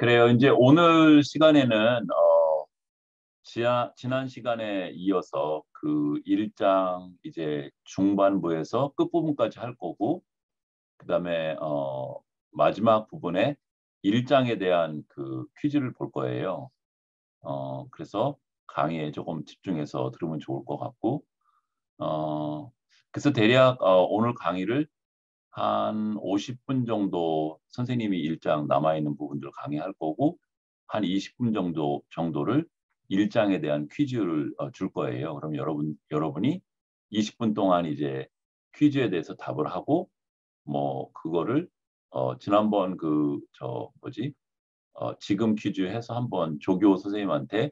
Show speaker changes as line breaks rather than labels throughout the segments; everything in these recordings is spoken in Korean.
그래요. 이제 오늘 시간에는 지난 시간에 이어서 그 1장 이제 중반부에서 끝부분까지 할 거고, 그다음에 마지막 부분에 1장에 대한 그 퀴즈를 볼 거예요. 그래서 강의에 조금 집중해서 들으면 좋을 것 같고, 어, 그래서 대략 오늘 강의를 한 50분 정도 선생님이 1장 남아있는 부분들 강의할 거고, 한 20분 정도를 1장에 대한 퀴즈를 줄 거예요. 그럼 여러분이 20분 동안 이제 퀴즈에 대해서 답을 하고, 뭐 그거를 지난번 그 저 뭐지 지금 퀴즈 해서 한번 조교 선생님한테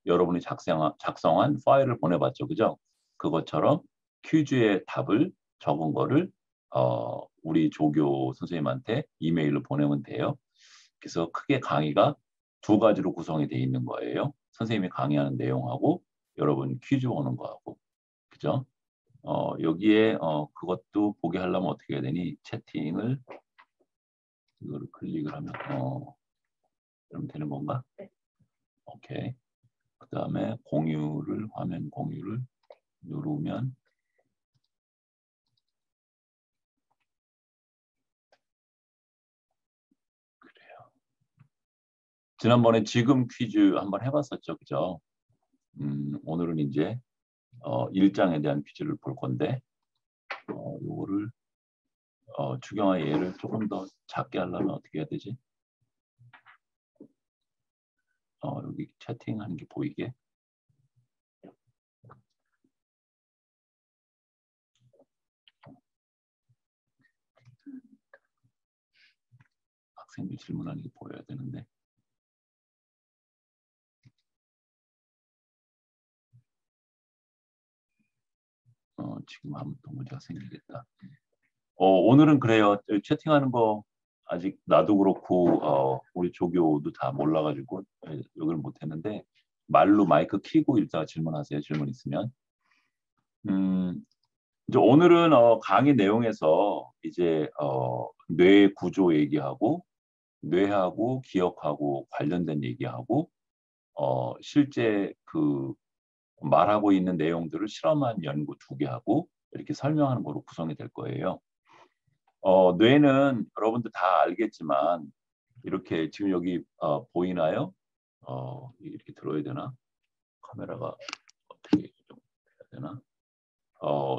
여러분이 작성한 파일을 보내봤죠, 그죠? 그것처럼 퀴즈의 답을 적은 거를 우리 조교 선생님한테 이메일로 보내면 돼요. 그래서 크게 강의가 두 가지로 구성이 돼 있는 거예요. 선생님이 강의하는 내용하고 여러분 퀴즈 오는 거하고, 그죠? 여기에 그것도 보게 하려면 어떻게 해야 되니? 채팅을 이거를 클릭을 하면 그러면 되는 건가?
네.
오케이. 그 다음에 화면 공유를 누르면 그래요. 지난번에 지금 퀴즈 한번 해봤었죠, 그죠? 오늘은 이제 1장에 대한 퀴즈를 볼 건데 요거를 추경아 얘를 조금 더 작게 하려면 어떻게 해야 되지? 여기 채팅하는 게 보이게. 학생들 질문하는 게 보여야 되는데. 지금 하면 또 문제가 생기겠다. 오늘은 그래요. 채팅하는 거 아직 나도 그렇고 우리 조교도 다 몰라가지고 여기를 못했는데 말로 마이크 켜고 일단 질문하세요. 질문 있으면. 이제 오늘은 강의 내용에서 이제 뇌 구조 얘기하고 뇌하고 기억하고 관련된 얘기하고 실제 그 말하고 있는 내용들을 실험한 연구 두 개 하고 이렇게 설명하는 거로 구성이 될 거예요. 뇌는 여러분들 다 알겠지만 이렇게 지금 여기 보이나요? 이렇게 들어야 되나? 카메라가 어떻게 좀 해야 되나?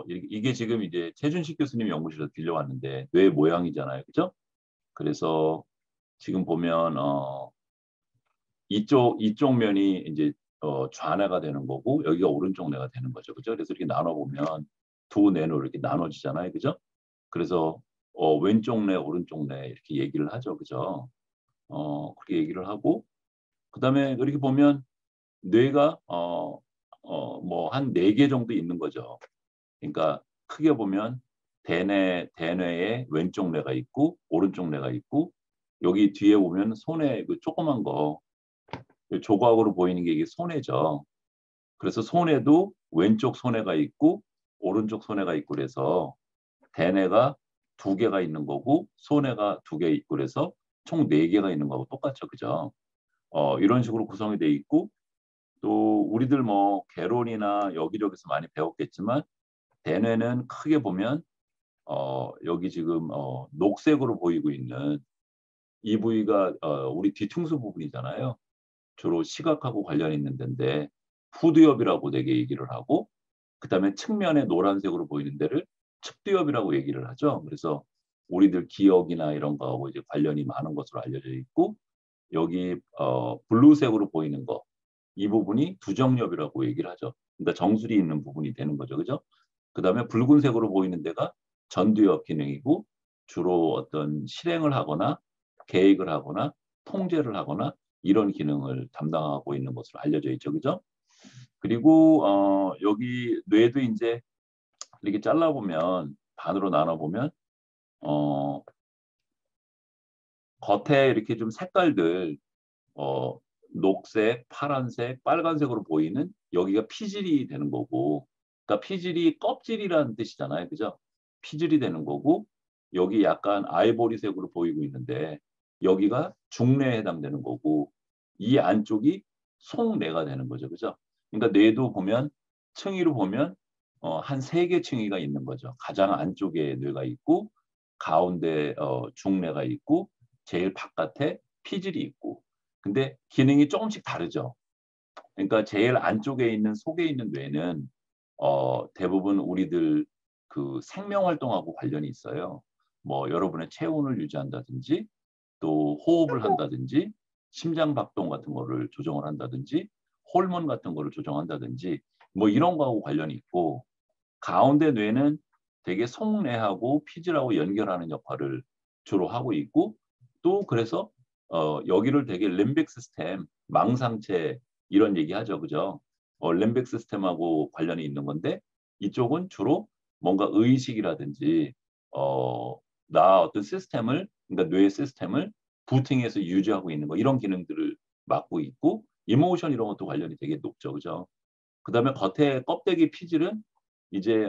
이게 지금 이제 최준식 교수님 연구실에서 빌려왔는데 뇌 모양이잖아요, 그죠? 그래서 지금 보면 이쪽 면이 이제 좌뇌가 되는 거고 여기가 오른쪽 뇌가 되는 거죠, 그죠? 그래서 이렇게 나눠 보면 두 뇌로 이렇게 나눠지잖아요, 그죠? 그래서 왼쪽 뇌, 오른쪽 뇌 이렇게 얘기를 하죠, 그죠? 그렇게 얘기를 하고 그다음에 이렇게 보면 뇌가 뭐 한 네 개 정도 있는 거죠. 그러니까 크게 보면 대뇌에 왼쪽 뇌가 있고 오른쪽 뇌가 있고 여기 뒤에 보면 손에 그 조그만 거 조각으로 보이는 게 이게 손해죠. 그래서 손에도 왼쪽 손해가 있고 오른쪽 손해가 있고 그래서 대뇌가 두 개가 있는 거고 손해가 두 개 있고 그래서 총 네 개가 있는 거하고 똑같죠, 그죠? 이런 식으로 구성이 돼 있고 또 우리들 뭐 개론이나 여기저기서 많이 배웠겠지만 대뇌는 크게 보면 여기 지금 녹색으로 보이고 있는 이 부위가 우리 뒤통수 부분이잖아요. 주로 시각하고 관련 있는 데인데 후두엽이라고 되게 얘기를 하고 그다음에 측면에 노란색으로 보이는 데를 측두엽이라고 얘기를 하죠. 그래서 우리들 기억이나 이런 거하고 이제 관련이 많은 것으로 알려져 있고 여기 블루색으로 보이는 거 이 부분이 두정엽이라고 얘기를 하죠. 그러니까 정수리 있는 부분이 되는 거죠, 그죠? 그다음에 붉은색으로 보이는 데가 전두엽 기능이고 주로 어떤 실행을 하거나 계획을 하거나 통제를 하거나 이런 기능을 담당하고 있는 것으로 알려져 있죠, 그죠? 그리고 여기 뇌도 이제 이렇게 잘라보면 반으로 나눠보면 어, 겉에 이렇게 좀 색깔들 어, 녹색, 파란색, 빨간색으로 보이는 여기가 피질이 되는 거고 그러니까 피질이 껍질이라는 뜻이잖아요, 그죠? 피질이 되는 거고 여기 약간 아이보리색으로 보이고 있는데 여기가 중뇌에 해당되는 거고 이 안쪽이 속뇌가 되는 거죠. 그죠? 그러니까 뇌도 보면 층위로 보면 한 3개 층위가 있는 거죠. 가장 안쪽에 뇌가 있고 가운데 중뇌가 있고 제일 바깥에 피질이 있고. 근데 기능이 조금씩 다르죠. 그러니까 제일 안쪽에 있는 속에 있는 뇌는 대부분 우리들 그 생명 활동하고 관련이 있어요. 뭐 여러분의 체온을 유지한다든지 또 호흡을 한다든지 심장 박동 같은 거를 조정을 한다든지 호르몬 같은 거를 조정한다든지 뭐 이런 거하고 관련이 있고 가운데 뇌는 되게 속뇌하고 피질하고 연결하는 역할을 주로 하고 있고 또 그래서 여기를 되게 림빅 시스템, 망상체 이런 얘기하죠. 그죠? 림빅 시스템하고 관련이 있는 건데 이쪽은 주로 뭔가 의식이라든지 나 어떤 시스템을 그러니까 뇌 시스템을 부팅해서 유지하고 있는 거 이런 기능들을 맡고 있고 이모션 이런 것도 관련이 되게 높죠. 그죠? 그다음에 겉에 껍데기 피질은 이제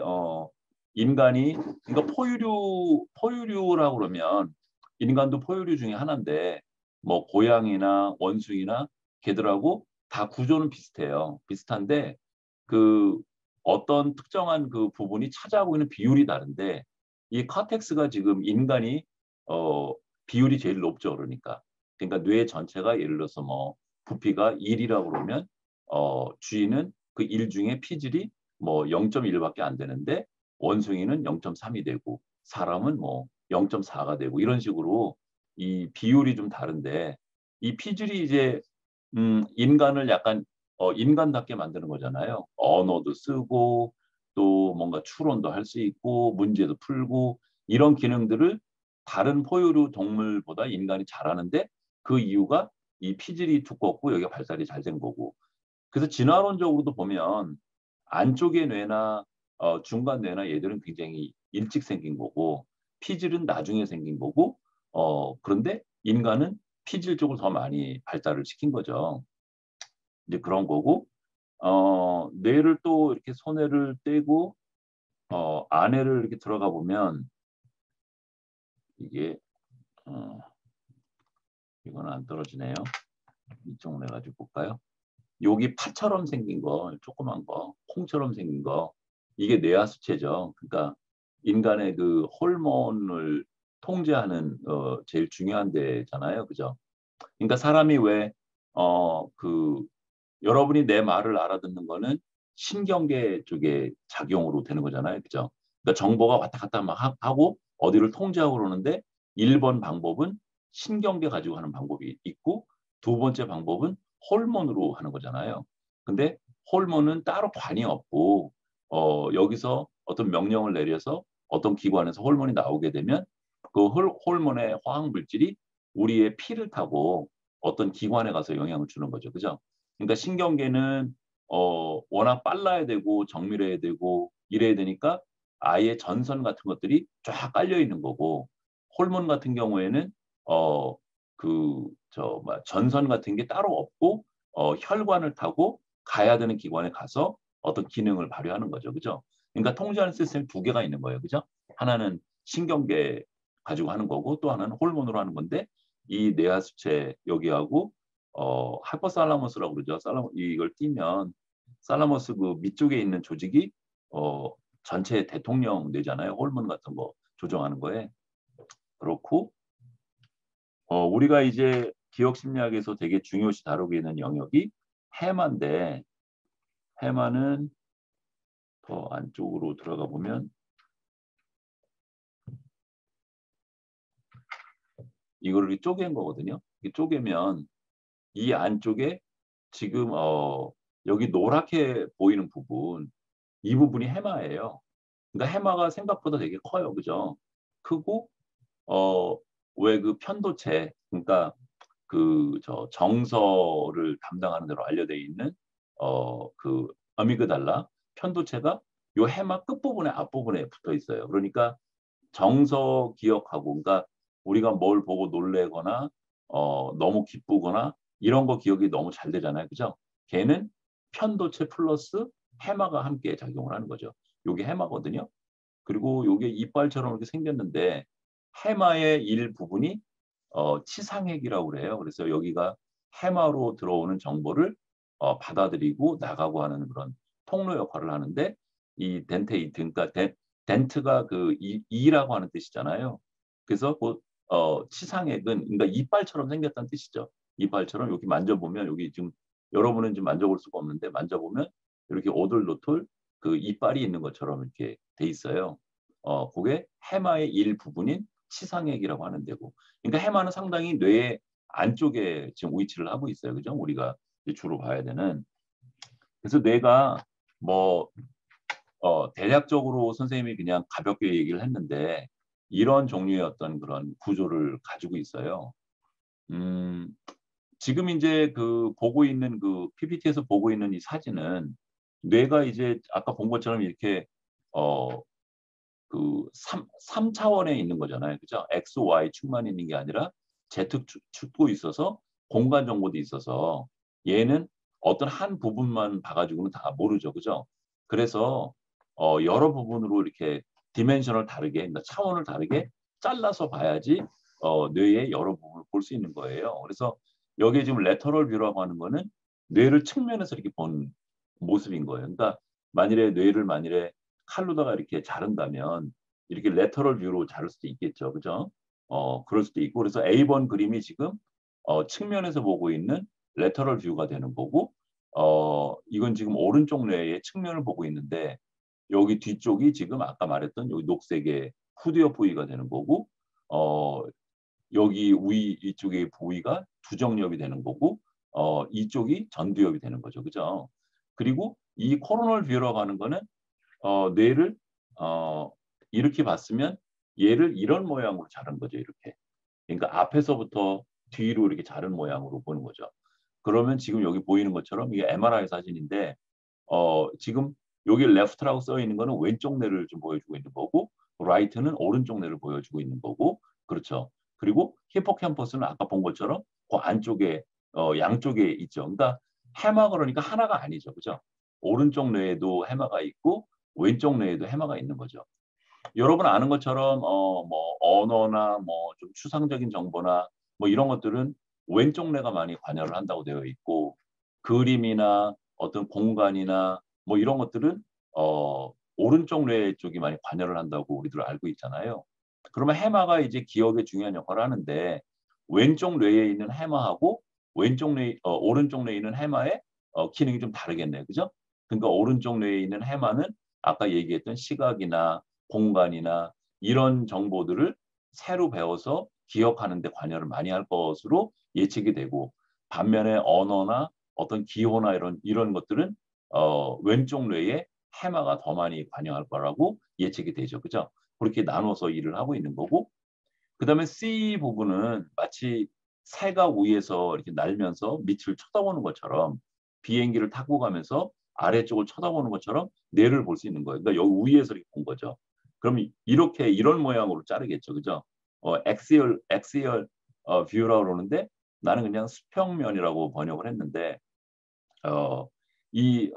인간이 그러니까 포유류라고 그러면 인간도 포유류 중에 하나인데 뭐 고양이나 원숭이나 개들하고 다 구조는 비슷해요. 비슷한데 그 어떤 특정한 그 부분이 차지하고 있는 비율이 다른데 이 카텍스가 지금 인간이 어 비율이 제일 높죠. 그러니까 뇌 전체가 예를 들어서 뭐 부피가 1이라고 그러면 쥐는 그 1 중에 피질이 뭐 0.1밖에 안 되는데 원숭이는 0.3이 되고 사람은 뭐 0.4가 되고 이런 식으로 이 비율이 좀 다른데 이 피질이 이제 인간을 약간 인간답게 만드는 거잖아요. 언어도 쓰고 또 뭔가 추론도 할 수 있고 문제도 풀고 이런 기능들을 다른 포유류 동물보다 인간이 잘하는데 그 이유가 이 피질이 두껍고 여기가 발달이 잘 된 거고. 그래서 진화론적으로도 보면 안쪽의 뇌나 중간 뇌나 얘들은 굉장히 일찍 생긴 거고 피질은 나중에 생긴 거고 그런데 인간은 피질 쪽을 더 많이 발달을 시킨 거죠. 이제 그런 거고 뇌를 또 이렇게 손해를 떼고 안에를 이렇게 들어가 보면 이게 이건 안 떨어지네요. 이쪽 내 가지고 볼까요? 여기 파처럼 생긴 거, 조그만 거, 콩처럼 생긴 거, 이게 뇌하수체죠. 그러니까 인간의 그 호르몬을 통제하는 제일 중요한 데잖아요, 그죠? 그러니까 사람이 왜 그 여러분이 내 말을 알아듣는 거는 신경계 쪽에 작용으로 되는 거잖아요, 그죠? 그러니까 정보가 왔다 갔다 막 하고 어디를 통제하고 그러는데 1번 방법은 신경계 가지고 하는 방법이 있고 두 번째 방법은 호르몬으로 하는 거잖아요. 근데 호르몬은 따로 관이 없고 여기서 어떤 명령을 내려서 어떤 기관에서 호르몬이 나오게 되면 그 호르몬의 화학 물질이 우리의 피를 타고 어떤 기관에 가서 영향을 주는 거죠. 그죠? 그러니까 신경계는 워낙 빨라야 되고 정밀해야 되고 이래야 되니까 아예 전선 같은 것들이 쫙 깔려 있는 거고 호르몬 같은 경우에는 전선 같은 게 따로 없고 혈관을 타고 가야 되는 기관에 가서 어떤 기능을 발휘하는 거죠. 그죠? 그러니까 통제하는 시스템이 두 개가 있는 거예요. 그죠? 하나는 신경계 가지고 하는 거고 또 하나는 호르몬으로 하는 건데 이 뇌하수체 여기하고 하이포살라머스라고 그러죠. 이걸 띄면 살라머스 그 밑쪽에 있는 조직이 전체 대통령 뇌잖아요. 호르몬 같은 거 조정하는 거에. 그렇고 우리가 이제 기억 심리학에서 되게 중요시 다루고 있는 영역이 해마인데 해마는 더 안쪽으로 들어가 보면 이거를 이렇게 쪼갠 거거든요. 이렇게 쪼개면 이 안쪽에 지금 여기 노랗게 보이는 부분 이 부분이 해마예요. 그러니까 해마가 생각보다 되게 커요. 그죠? 크고 왜 그 편도체 그러니까 그 정서를 담당하는 대로 알려져 있는 그 아미그달라 편도체가 요 해마 끝부분에 앞부분에 붙어 있어요. 그러니까 정서 기억하고 그러니까 우리가 뭘 보고 놀래거나 너무 기쁘거나 이런 거 기억이 너무 잘 되잖아요. 그죠? 걔는 편도체 플러스 해마가 함께 작용을 하는 거죠. 요게 해마거든요. 그리고 요게 이빨처럼 이렇게 생겼는데 해마의 일부분이 치상핵이라고 그래요. 그래서 여기가 해마로 들어오는 정보를 받아들이고 나가고 하는 그런 통로 역할을 하는데 이 덴테이트 그러니까 덴트가 그 이라고 하는 뜻이잖아요. 그래서 그 치상핵은 그러니까 이빨처럼 생겼다는 뜻이죠. 이빨처럼 여기 만져보면 여기 지금 여러분은 지금 만져볼 수가 없는데 만져보면 이렇게 오돌도돌 그 이빨이 있는 것처럼 이렇게 돼 있어요. 그게 해마의 일부분인 치상핵이라고 하는 데고. 그러니까 해마는 상당히 뇌의 안쪽에 지금 위치를 하고 있어요. 그죠? 우리가 주로 봐야 되는. 그래서 뇌가 뭐 대략적으로 선생님이 그냥 가볍게 얘기를 했는데 이런 종류의 어떤 그런 구조를 가지고 있어요. 지금 이제 그 보고 있는 그 PPT에서 보고 있는 이 사진은 뇌가 이제 아까 본 것처럼 이렇게 어, 그 3차원에 있는 거잖아요. 그죠? X, Y 축만 있는 게 아니라 Z 축도 있어서 공간 정보도 있어서 얘는 어떤 한 부분만 봐가지고는 다 모르죠. 그죠? 그래서 여러 부분으로 이렇게 디멘션을 다르게, 그러니까 차원을 다르게 잘라서 봐야지 뇌의 여러 부분을 볼 수 있는 거예요. 그래서 여기에 지금 레터럴 뷰라고 하는 거는 뇌를 측면에서 이렇게 본 모습인 거예요. 그러니까 만일에 칼로다가 이렇게 자른다면 이렇게 레터럴 뷰로 자를 수도 있겠죠. 그죠? 그럴 수도 있고 그래서 A번 그림이 지금 측면에서 보고 있는 레터럴 뷰가 되는 거고 이건 지금 오른쪽 뇌의 측면을 보고 있는데 여기 뒤쪽이 지금 아까 말했던 여기 녹색의 후두엽 부위가 되는 거고 어, 여기 이쪽의 부위가 두정엽이 되는 거고 이쪽이 전두엽이 되는 거죠. 그죠? 그리고 이 코로널 뷰라고 하는 거는 뇌를 어, 이렇게 봤으면 얘를 이런 모양으로 자른 거죠. 이렇게. 그러니까 앞에서부터 뒤로 이렇게 자른 모양으로 보는 거죠. 그러면 지금 여기 보이는 것처럼 이게 MRI 사진인데 지금 여기 레프트라고 써 있는 거는 왼쪽 뇌를 좀 보여주고 있는 거고 라이트는 오른쪽 뇌를 보여주고 있는 거고 그렇죠. 그리고 히포캠퍼스는 아까 본 것처럼 그 안쪽에 양쪽에 있죠. 그러니까 해마 그러니까 하나가 아니죠. 그죠? 오른쪽 뇌에도 해마가 있고 왼쪽 뇌에도 해마가 있는 거죠. 여러분 아는 것처럼 뭐 언어나 뭐 좀 추상적인 정보나 뭐 이런 것들은 왼쪽 뇌가 많이 관여를 한다고 되어 있고 그림이나 어떤 공간이나 뭐 이런 것들은 오른쪽 뇌 쪽이 많이 관여를 한다고 우리들 알고 있잖아요. 그러면 해마가 이제 기억에 중요한 역할을 하는데 왼쪽 뇌에 있는 해마하고 오른쪽 뇌에 있는 해마의 기능이 좀 다르겠네요. 그죠? 그러니까 오른쪽 뇌에 있는 해마는 아까 얘기했던 시각이나 공간이나 이런 정보들을 새로 배워서 기억하는 데 관여를 많이 할 것으로 예측이 되고 반면에 언어나 어떤 기호나 이런 것들은 왼쪽 뇌에 해마가 더 많이 관여할 거라고 예측이 되죠. 그죠? 그렇게 나눠서 일을 하고 있는 거고 그다음에 C 부분은 마치 새가 위에서 이렇게 날면서 밑을 쳐다보는 것처럼 비행기를 타고 가면서 아래쪽을 쳐다보는 것처럼 뇌를 볼 수 있는 거예요. 그러니까 여기 위에서 이렇게 본 거죠. 그럼 이렇게 이런 모양으로 자르겠죠. 그죠? 엑시얼 뷰라고 그러는데 나는 그냥 수평면이라고 번역을 했는데 어, 이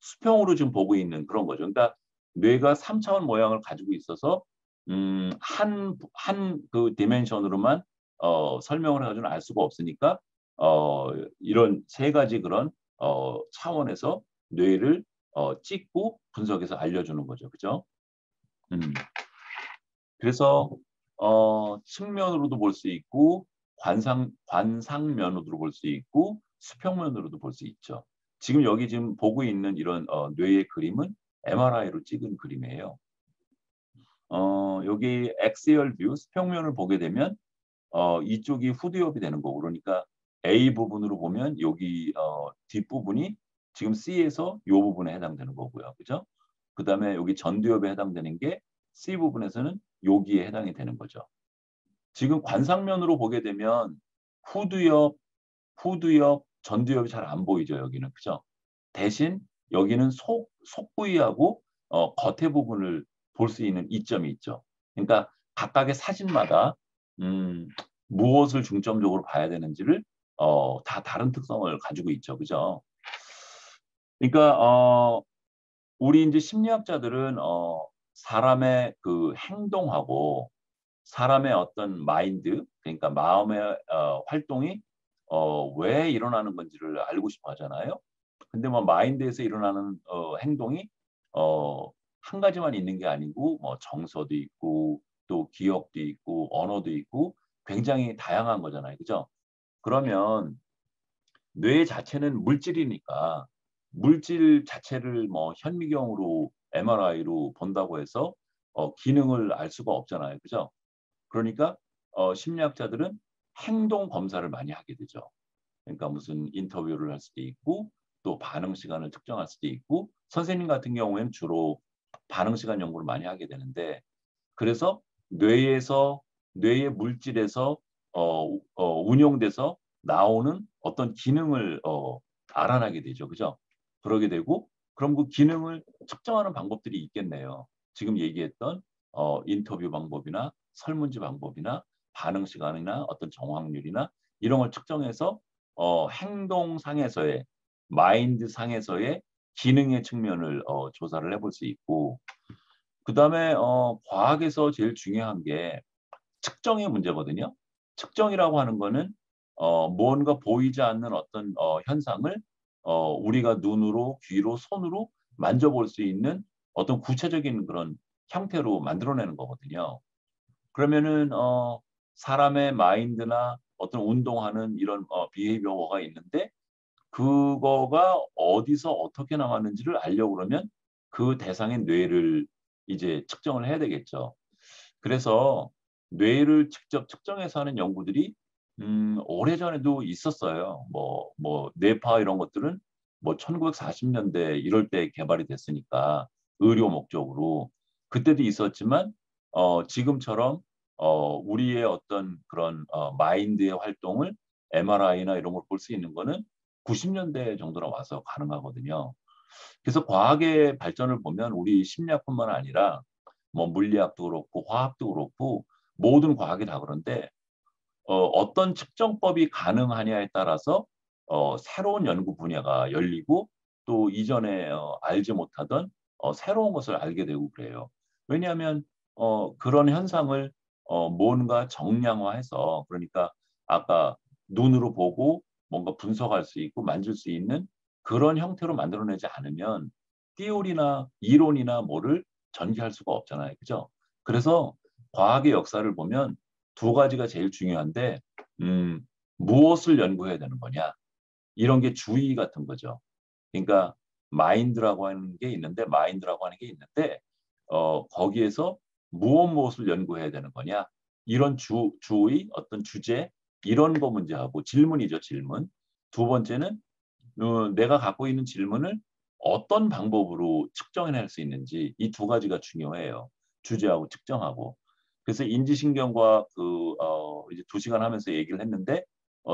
수평으로 지금 보고 있는 그런 거죠. 그러니까 뇌가 3차원 모양을 가지고 있어서 한 그 디멘션으로만 설명을 해가지고는 알 수가 없으니까 이런 세 가지 그런 차원에서 뇌를 찍고 분석해서 알려주는 거죠. 그죠? 음. 그래서 측면으로도 볼 수 있고 관상면으로도 볼 수 있고 수평면으로도 볼 수 있죠. 지금 보고 있는 이런 뇌의 그림은 MRI로 찍은 그림이에요. 여기 엑시얼 뷰 수평면을 보게 되면 이쪽이 후두엽이 되는 거고 그러니까 A 부분으로 보면 여기 뒷부분이 지금 C에서 이 부분에 해당되는 거고요. 그죠? 그다음에 여기 전두엽에 해당되는 게 C 부분에서는 여기에 해당이 되는 거죠. 지금 관상면으로 보게 되면 후두엽, 전두엽이 잘 안 보이죠, 여기는. 그죠? 대신 여기는 속부위하고 겉에 부분을 볼 수 있는 이점이 있죠. 그러니까 각각의 사진마다 음, 무엇을 중점적으로 봐야 되는지를 다 다른 특성을 가지고 있죠. 그죠? 그러니까 우리 이제 심리학자들은 사람의 그 행동하고 사람의 어떤 마인드, 그러니까 마음의 활동이 왜 일어나는 건지를 알고 싶어 하잖아요. 근데 뭐 마인드에서 일어나는 행동이 어, 한 가지만 있는 게 아니고 뭐 정서도 있고 또 기억도 있고 언어도 있고 굉장히 다양한 거잖아요. 그죠? 그러면 뇌 자체는 물질이니까 물질 자체를 뭐 현미경으로 MRI로 본다고 해서 기능을 알 수가 없잖아요. 그죠? 그러니까 심리학자들은 행동 검사를 많이 하게 되죠. 그러니까 무슨 인터뷰를 할 수도 있고 또 반응 시간을 측정할 수도 있고 선생님 같은 경우에는 주로 반응 시간 연구를 많이 하게 되는데 그래서 뇌에서 뇌의 물질에서 운용돼서 나오는 어떤 기능을 알아나게 되죠. 그죠? 그러게 되고 그럼 그 기능을 측정하는 방법들이 있겠네요. 지금 얘기했던 인터뷰 방법이나 설문지 방법이나 반응 시간이나 어떤 정확률이나 이런 걸 측정해서 행동상에서의 마인드 상에서의 기능의 측면을 조사를 해볼 수 있고 그다음에 과학에서 제일 중요한 게 측정의 문제거든요. 측정이라고 하는 거는 뭔가 보이지 않는 어떤 현상을 우리가 눈으로, 귀로, 손으로 만져볼 수 있는 어떤 구체적인 그런 형태로 만들어내는 거거든요. 그러면은 사람의 마인드나 어떤 운동하는 이런 비헤이비어가 있는데 그거가 어디서 어떻게 나왔는지를 알려고 그러면 그 대상의 뇌를 이제 측정을 해야 되겠죠. 그래서 뇌를 직접 측정해서 하는 연구들이 오래전에도 있었어요. 뭐 뇌파 이런 것들은 뭐 1940년대 이럴 때 개발이 됐으니까 의료 목적으로 그때도 있었지만 지금처럼 우리의 어떤 그런 마인드의 활동을 MRI나 이런 걸 볼 수 있는 거는 90년대 정도로 와서 가능하거든요. 그래서 과학의 발전을 보면 우리 심리학뿐만 아니라 뭐 물리학도 그렇고 화학도 그렇고 모든 과학이 다 그런데 어떤 측정법이 가능하냐에 따라서 새로운 연구 분야가 열리고 또 이전에 알지 못하던 새로운 것을 알게 되고 그래요. 왜냐하면 그런 현상을 뭔가 정량화해서 그러니까 아까 눈으로 보고 뭔가 분석할 수 있고 만질 수 있는 그런 형태로 만들어내지 않으면 띠오리나 이론이나 뭐를 전개할 수가 없잖아요. 그죠? 그래서 과학의 역사를 보면 두 가지가 제일 중요한데 음, 무엇을 연구해야 되는 거냐 이런 게 주의 같은 거죠. 그러니까 마인드라고 하는 게 있는데 마인드라고 하는 게 있는데 거기에서 무엇을 연구해야 되는 거냐 이런 주의 어떤 주제 이런 거 문제하고 질문이죠 질문. 두 번째는 내가 갖고 있는 질문을 어떤 방법으로 측정해낼 수 있는지 이 두 가지가 중요해요. 주제하고 측정하고. 그래서 인지신경과 이제 2시간 하면서 얘기를 했는데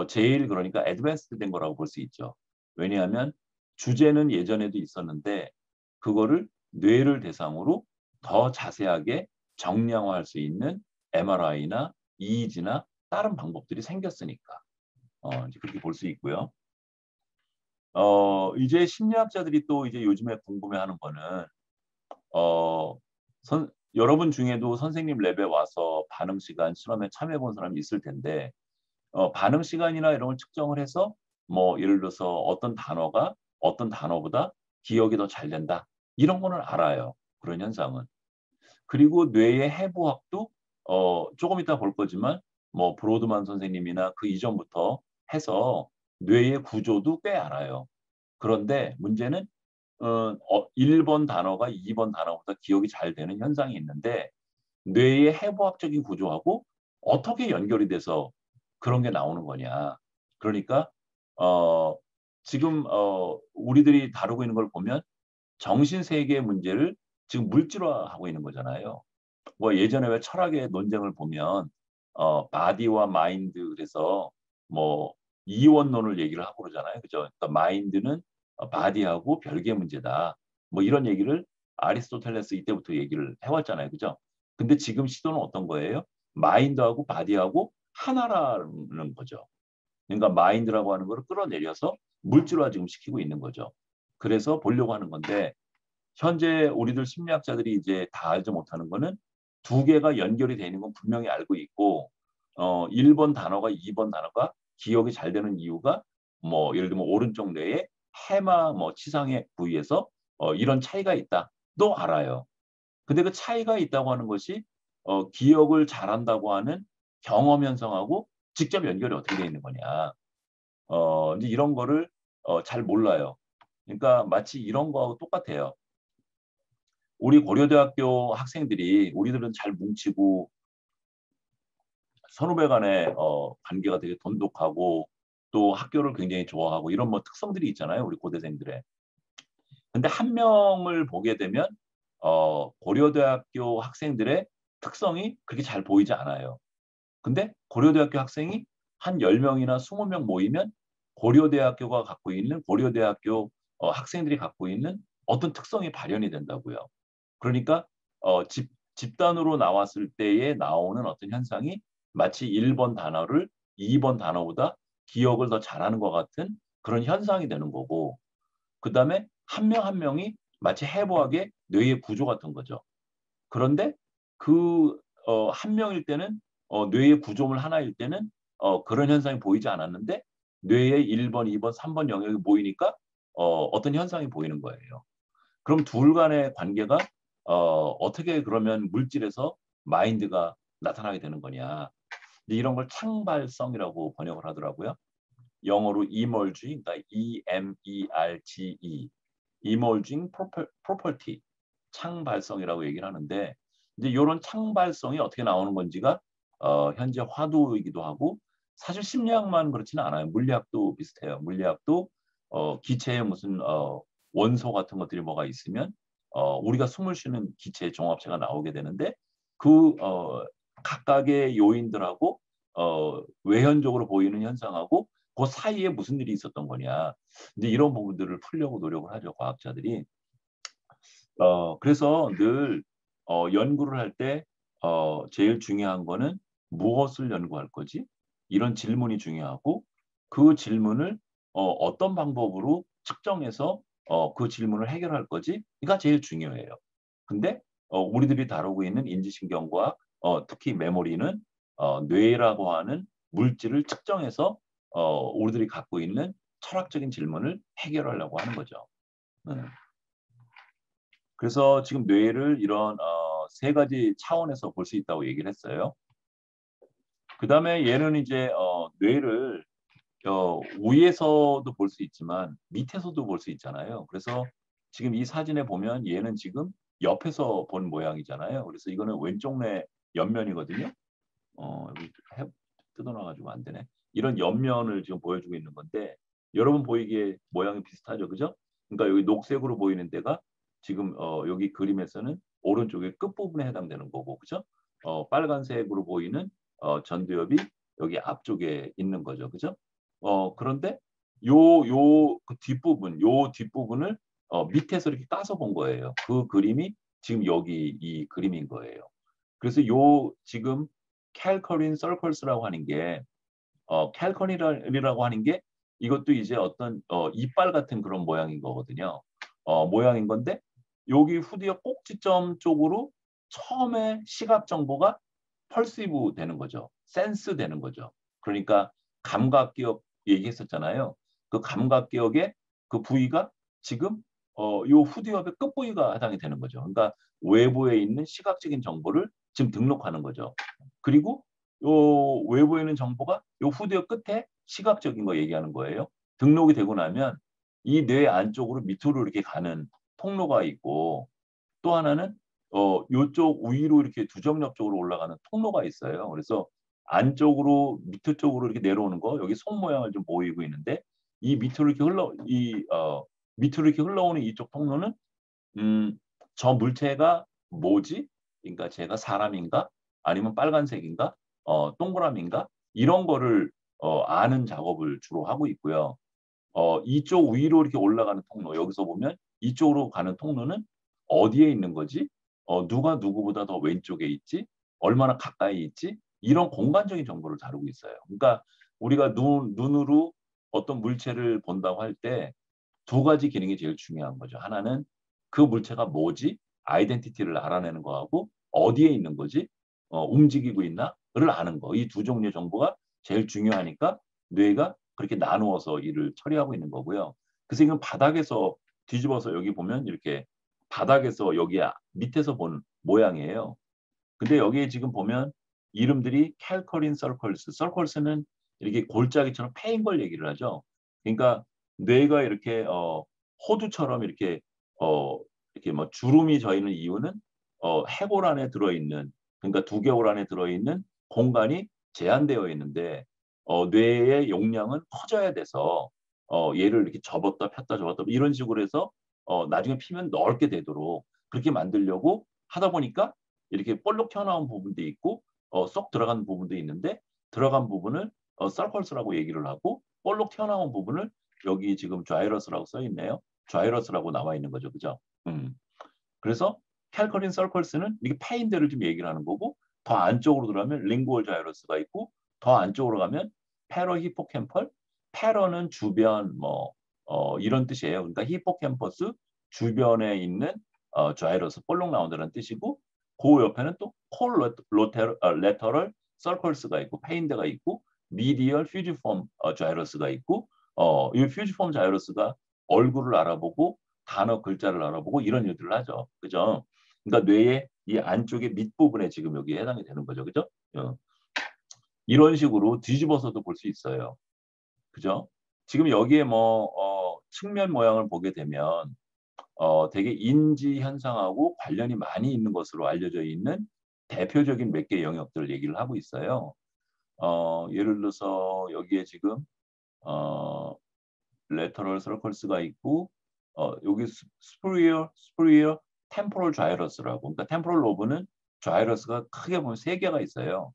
제일 그러니까 애드밴스드 된 거라고 볼 수 있죠. 왜냐하면 주제는 예전에도 있었는데 그거를 뇌를 대상으로 더 자세하게 정량화할 수 있는 MRI나 EEG나 다른 방법들이 생겼으니까 이제 그렇게 볼 수 있고요. 이제 심리학자들이 또 이제 요즘에 궁금해하는 거는 어, 여러분 중에도 선생님 랩에 와서 반응 시간 실험에 참여해 본 사람이 있을 텐데 반응 시간이나 이런 걸 측정을 해서 뭐 예를 들어서 어떤 단어가 어떤 단어보다 기억이 더 잘 된다. 이런 거는 알아요. 그런 현상은. 그리고 뇌의 해부학도 조금 이따 볼 거지만 뭐 브로드만 선생님이나 그 이전부터 해서 뇌의 구조도 꽤 알아요. 그런데 문제는 1번 단어가 2번 단어보다 기억이 잘 되는 현상이 있는데 뇌의 해부학적인 구조하고 어떻게 연결이 돼서 그런 게 나오는 거냐. 그러니까 어, 지금 우리들이 다루고 있는 걸 보면 정신 세계의 문제를 지금 물질화하고 있는 거잖아요. 뭐 예전에 왜 철학의 논쟁을 보면 바디와 마인드 그래서 뭐 이원론을 얘기를 하고 그러잖아요. 그죠? 그러니까 마인드는 바디하고 별개의 문제다. 뭐 이런 얘기를 아리스토텔레스 이때부터 얘기를 해왔잖아요. 그죠? 근데 지금 시도는 어떤 거예요? 마인드하고 바디하고 하나라는 거죠. 그러니까 마인드라고 하는 거를 끌어내려서 물질화 지금 시키고 있는 거죠. 그래서 보려고 하는 건데 현재 우리들 심리학자들이 이제 다 알지 못하는 거는 두 개가 연결이 되는 건 분명히 알고 있고 1번 단어가 2번 단어가 기억이 잘 되는 이유가 뭐 예를 들면 오른쪽 뇌의 해마 뭐 치상의 부위에서 이런 차이가 있다도 알아요. 근데 그 차이가 있다고 하는 것이 기억을 잘한다고 하는 경험 현상하고 직접 연결이 어떻게 되어 있는 거냐. 이제 이런 거를 잘 몰라요. 그러니까 마치 이런 거하고 똑같아요. 우리 고려대학교 학생들이 우리들은 잘 뭉치고 선후배 간의 관계가 되게 돈독하고 또 학교를 굉장히 좋아하고 이런 뭐 특성들이 있잖아요. 우리 고대생들의. 근데 한 명을 보게 되면 고려대학교 학생들의 특성이 그렇게 잘 보이지 않아요. 근데 고려대학교 학생이 한 10명이나 20명 모이면 고려대학교가 갖고 있는 고려대학교 학생들이 갖고 있는 어떤 특성이 발현이 된다고요. 그러니까 집단으로 나왔을 때에 나오는 어떤 현상이 마치 1번 단어를 2번 단어보다 기억을 더 잘하는 것 같은 그런 현상이 되는 거고 그다음에 한 명 한 명이 마치 해부학의 뇌의 구조 같은 거죠. 그런데 그 한 명일 때는 뇌의 구조물 하나일 때는 그런 현상이 보이지 않았는데 뇌의 1번, 2번, 3번 영역이 모이니까 어떤 현상이 보이는 거예요. 그럼 둘 간의 관계가 어떻게 그러면 물질에서 마인드가 나타나게 되는 거냐. 이런 걸 창발성이라고 번역을 하더라고요. 영어로 emerging, 그러니까 E-M-E-R-G-E, emerging property, 창발성이라고 얘기를 하는데 이제 이런 창발성이 어떻게 나오는 건지가 현재 화두이기도 하고 사실 심리학만 그렇지는 않아요. 물리학도 비슷해요. 물리학도 기체에 무슨 원소 같은 것들이 뭐가 있으면 우리가 숨을 쉬는 기체 종합체가 나오게 되는데 그 각각의 요인들하고 외현적으로 보이는 현상하고 그 사이에 무슨 일이 있었던 거냐. 이제 이런 부분들을 풀려고 노력을 하죠, 과학자들이. 그래서 늘 연구를 할 때 제일 중요한 거는 무엇을 연구할 거지? 이런 질문이 중요하고 그 질문을 어떤 방법으로 측정해서 그 질문을 해결할 거지?가 제일 중요해요. 근데 우리들이 다루고 있는 인지신경과학, 특히 메모리는 뇌라고 하는 물질을 측정해서 우리들이 갖고 있는 철학적인 질문을 해결하려고 하는 거죠. 그래서 지금 뇌를 이런 세 가지 차원에서 볼 수 있다고 얘기를 했어요. 그 다음에 얘는 이제 뇌를 위에서도 볼 수 있지만 밑에서도 볼 수 있잖아요. 그래서 지금 이 사진에 보면 얘는 지금 옆에서 본 모양이잖아요. 그래서 이거는 왼쪽 뇌 옆면이거든요. 여기 뜯어놔가지고 안 되네. 이런 옆면을 지금 보여주고 있는 건데 여러분 보이기에 모양이 비슷하죠, 그죠? 그러니까 여기 녹색으로 보이는 데가 지금 여기 그림에서는 오른쪽의 끝부분에 해당되는 거고, 그죠? 빨간색으로 보이는 전두엽이 여기 앞쪽에 있는 거죠, 그죠? 그런데 그 뒷부분, 요 뒷부분을 밑에서 이렇게 따서 본 거예요. 그 그림이 지금 여기 이 그림인 거예요. 그래서 요 지금 캘커린 서클스라고 하는 게 캘커린이라고 하는 게 이것도 이제 어떤 이빨 같은 그런 모양인 거거든요. 모양인 건데 여기 후디어 꼭지점 쪽으로 처음에 시각 정보가 펄시브 되는 거죠. 센스 되는 거죠. 그러니까 감각 기억 얘기했었잖아요. 그 감각 기억의 그 부위가 지금 요 후디업의 끝부위가 해당이 되는 거죠. 그러니까 외부에 있는 시각적인 정보를 지금 등록하는 거죠. 그리고 요 외부에 있는 정보가 요 후디업 끝에 시각적인 거 얘기하는 거예요. 등록이 되고 나면 이 뇌 안쪽으로 밑으로 이렇게 가는 통로가 있고 또 하나는 요쪽 위로 이렇게 두정엽 쪽으로 올라가는 통로가 있어요. 그래서 안쪽으로 밑에 쪽으로 이렇게 내려오는 거 여기 손 모양을 좀 보이고 있는데 이 밑으로 이렇게 밑으로 이렇게 흘러오는 이쪽 통로는 저 물체가 뭐지? 그러니까 제가 사람인가? 아니면 빨간색인가? 동그라미인가? 이런 거를 아는 작업을 주로 하고 있고요. 이쪽 위로 이렇게 올라가는 통로, 여기서 보면 이쪽으로 가는 통로는 어디에 있는 거지? 누가 누구보다 더 왼쪽에 있지? 얼마나 가까이 있지? 이런 공간적인 정보를 다루고 있어요. 그러니까 우리가 눈으로 어떤 물체를 본다고 할 때 두 가지 기능이 제일 중요한 거죠. 하나는 그 물체가 뭐지? 아이덴티티를 알아내는 거하고 어디에 있는 거지? 움직이고 있나를 아는 거. 이 두 종류의 정보가 제일 중요하니까 뇌가 그렇게 나누어서 일을 처리하고 있는 거고요. 그래서 이건 바닥에서 뒤집어서 여기 보면 이렇게 바닥에서 여기 밑에서 본 모양이에요. 근데 여기에 지금 보면 이름들이 캘커린 서클스. 서클스는 이렇게 골짜기처럼 패인 걸 얘기를 하죠. 그러니까 뇌가 이렇게 호두처럼 이렇게 뭐 주름이 져 있는 이유는 해골 안에 들어있는, 그러니까 두개골 안에 들어있는 공간이 제한되어 있는데 뇌의 용량은 커져야 돼서 얘를 이렇게 접었다 폈다 접었다 이런 식으로 해서 나중에 피면 넓게 되도록 그렇게 만들려고 하다 보니까 이렇게 볼록 튀어나온 부분도 있고 쏙 들어간 부분도 있는데, 들어간 부분을 서컬스라고 얘기를 하고 볼록 튀어나온 부분을 여기 지금 좌이러스라고 써 있네요. 좌이러스라고 나와 있는 거죠, 그죠? 그래서 캘커린 서컬스는 이게 페인대를 좀 얘기를 하는 거고, 더 안쪽으로 들어가면 링구얼 자이러스가 있고, 더 안쪽으로 가면 페러 히포캠펄. 페러는 주변 뭐 이런 뜻이에요. 그러니까 히포캠퍼스 주변에 있는 자이러스 볼록 나온다는 뜻이고, 그 옆에는 또 레터럴 서컬스가 있고 페인대가 있고 미디얼 퓨지폼 자이러스가 있고 이 퓨지폼 자이러스가 얼굴을 알아보고 단어 글자를 알아보고 이런 일들을 하죠. 그죠? 그러니까 뇌의 이 안쪽의 밑부분에 지금 여기 해당이 되는 거죠. 그죠? 이런 식으로 뒤집어서도 볼 수 있어요. 그죠? 지금 여기에 뭐 측면 모양을 보게 되면 되게 인지 현상하고 관련이 많이 있는 것으로 알려져 있는 대표적인 몇 개 영역들을 얘기를 하고 있어요. 예를 들어서 여기에 지금 어, 레터럴 서클스가 있고 여기 스프리어 템포럴 자이러스라고, 그러니까 템포럴 로브는 자이러스가 크게 보면 세 개가 있어요.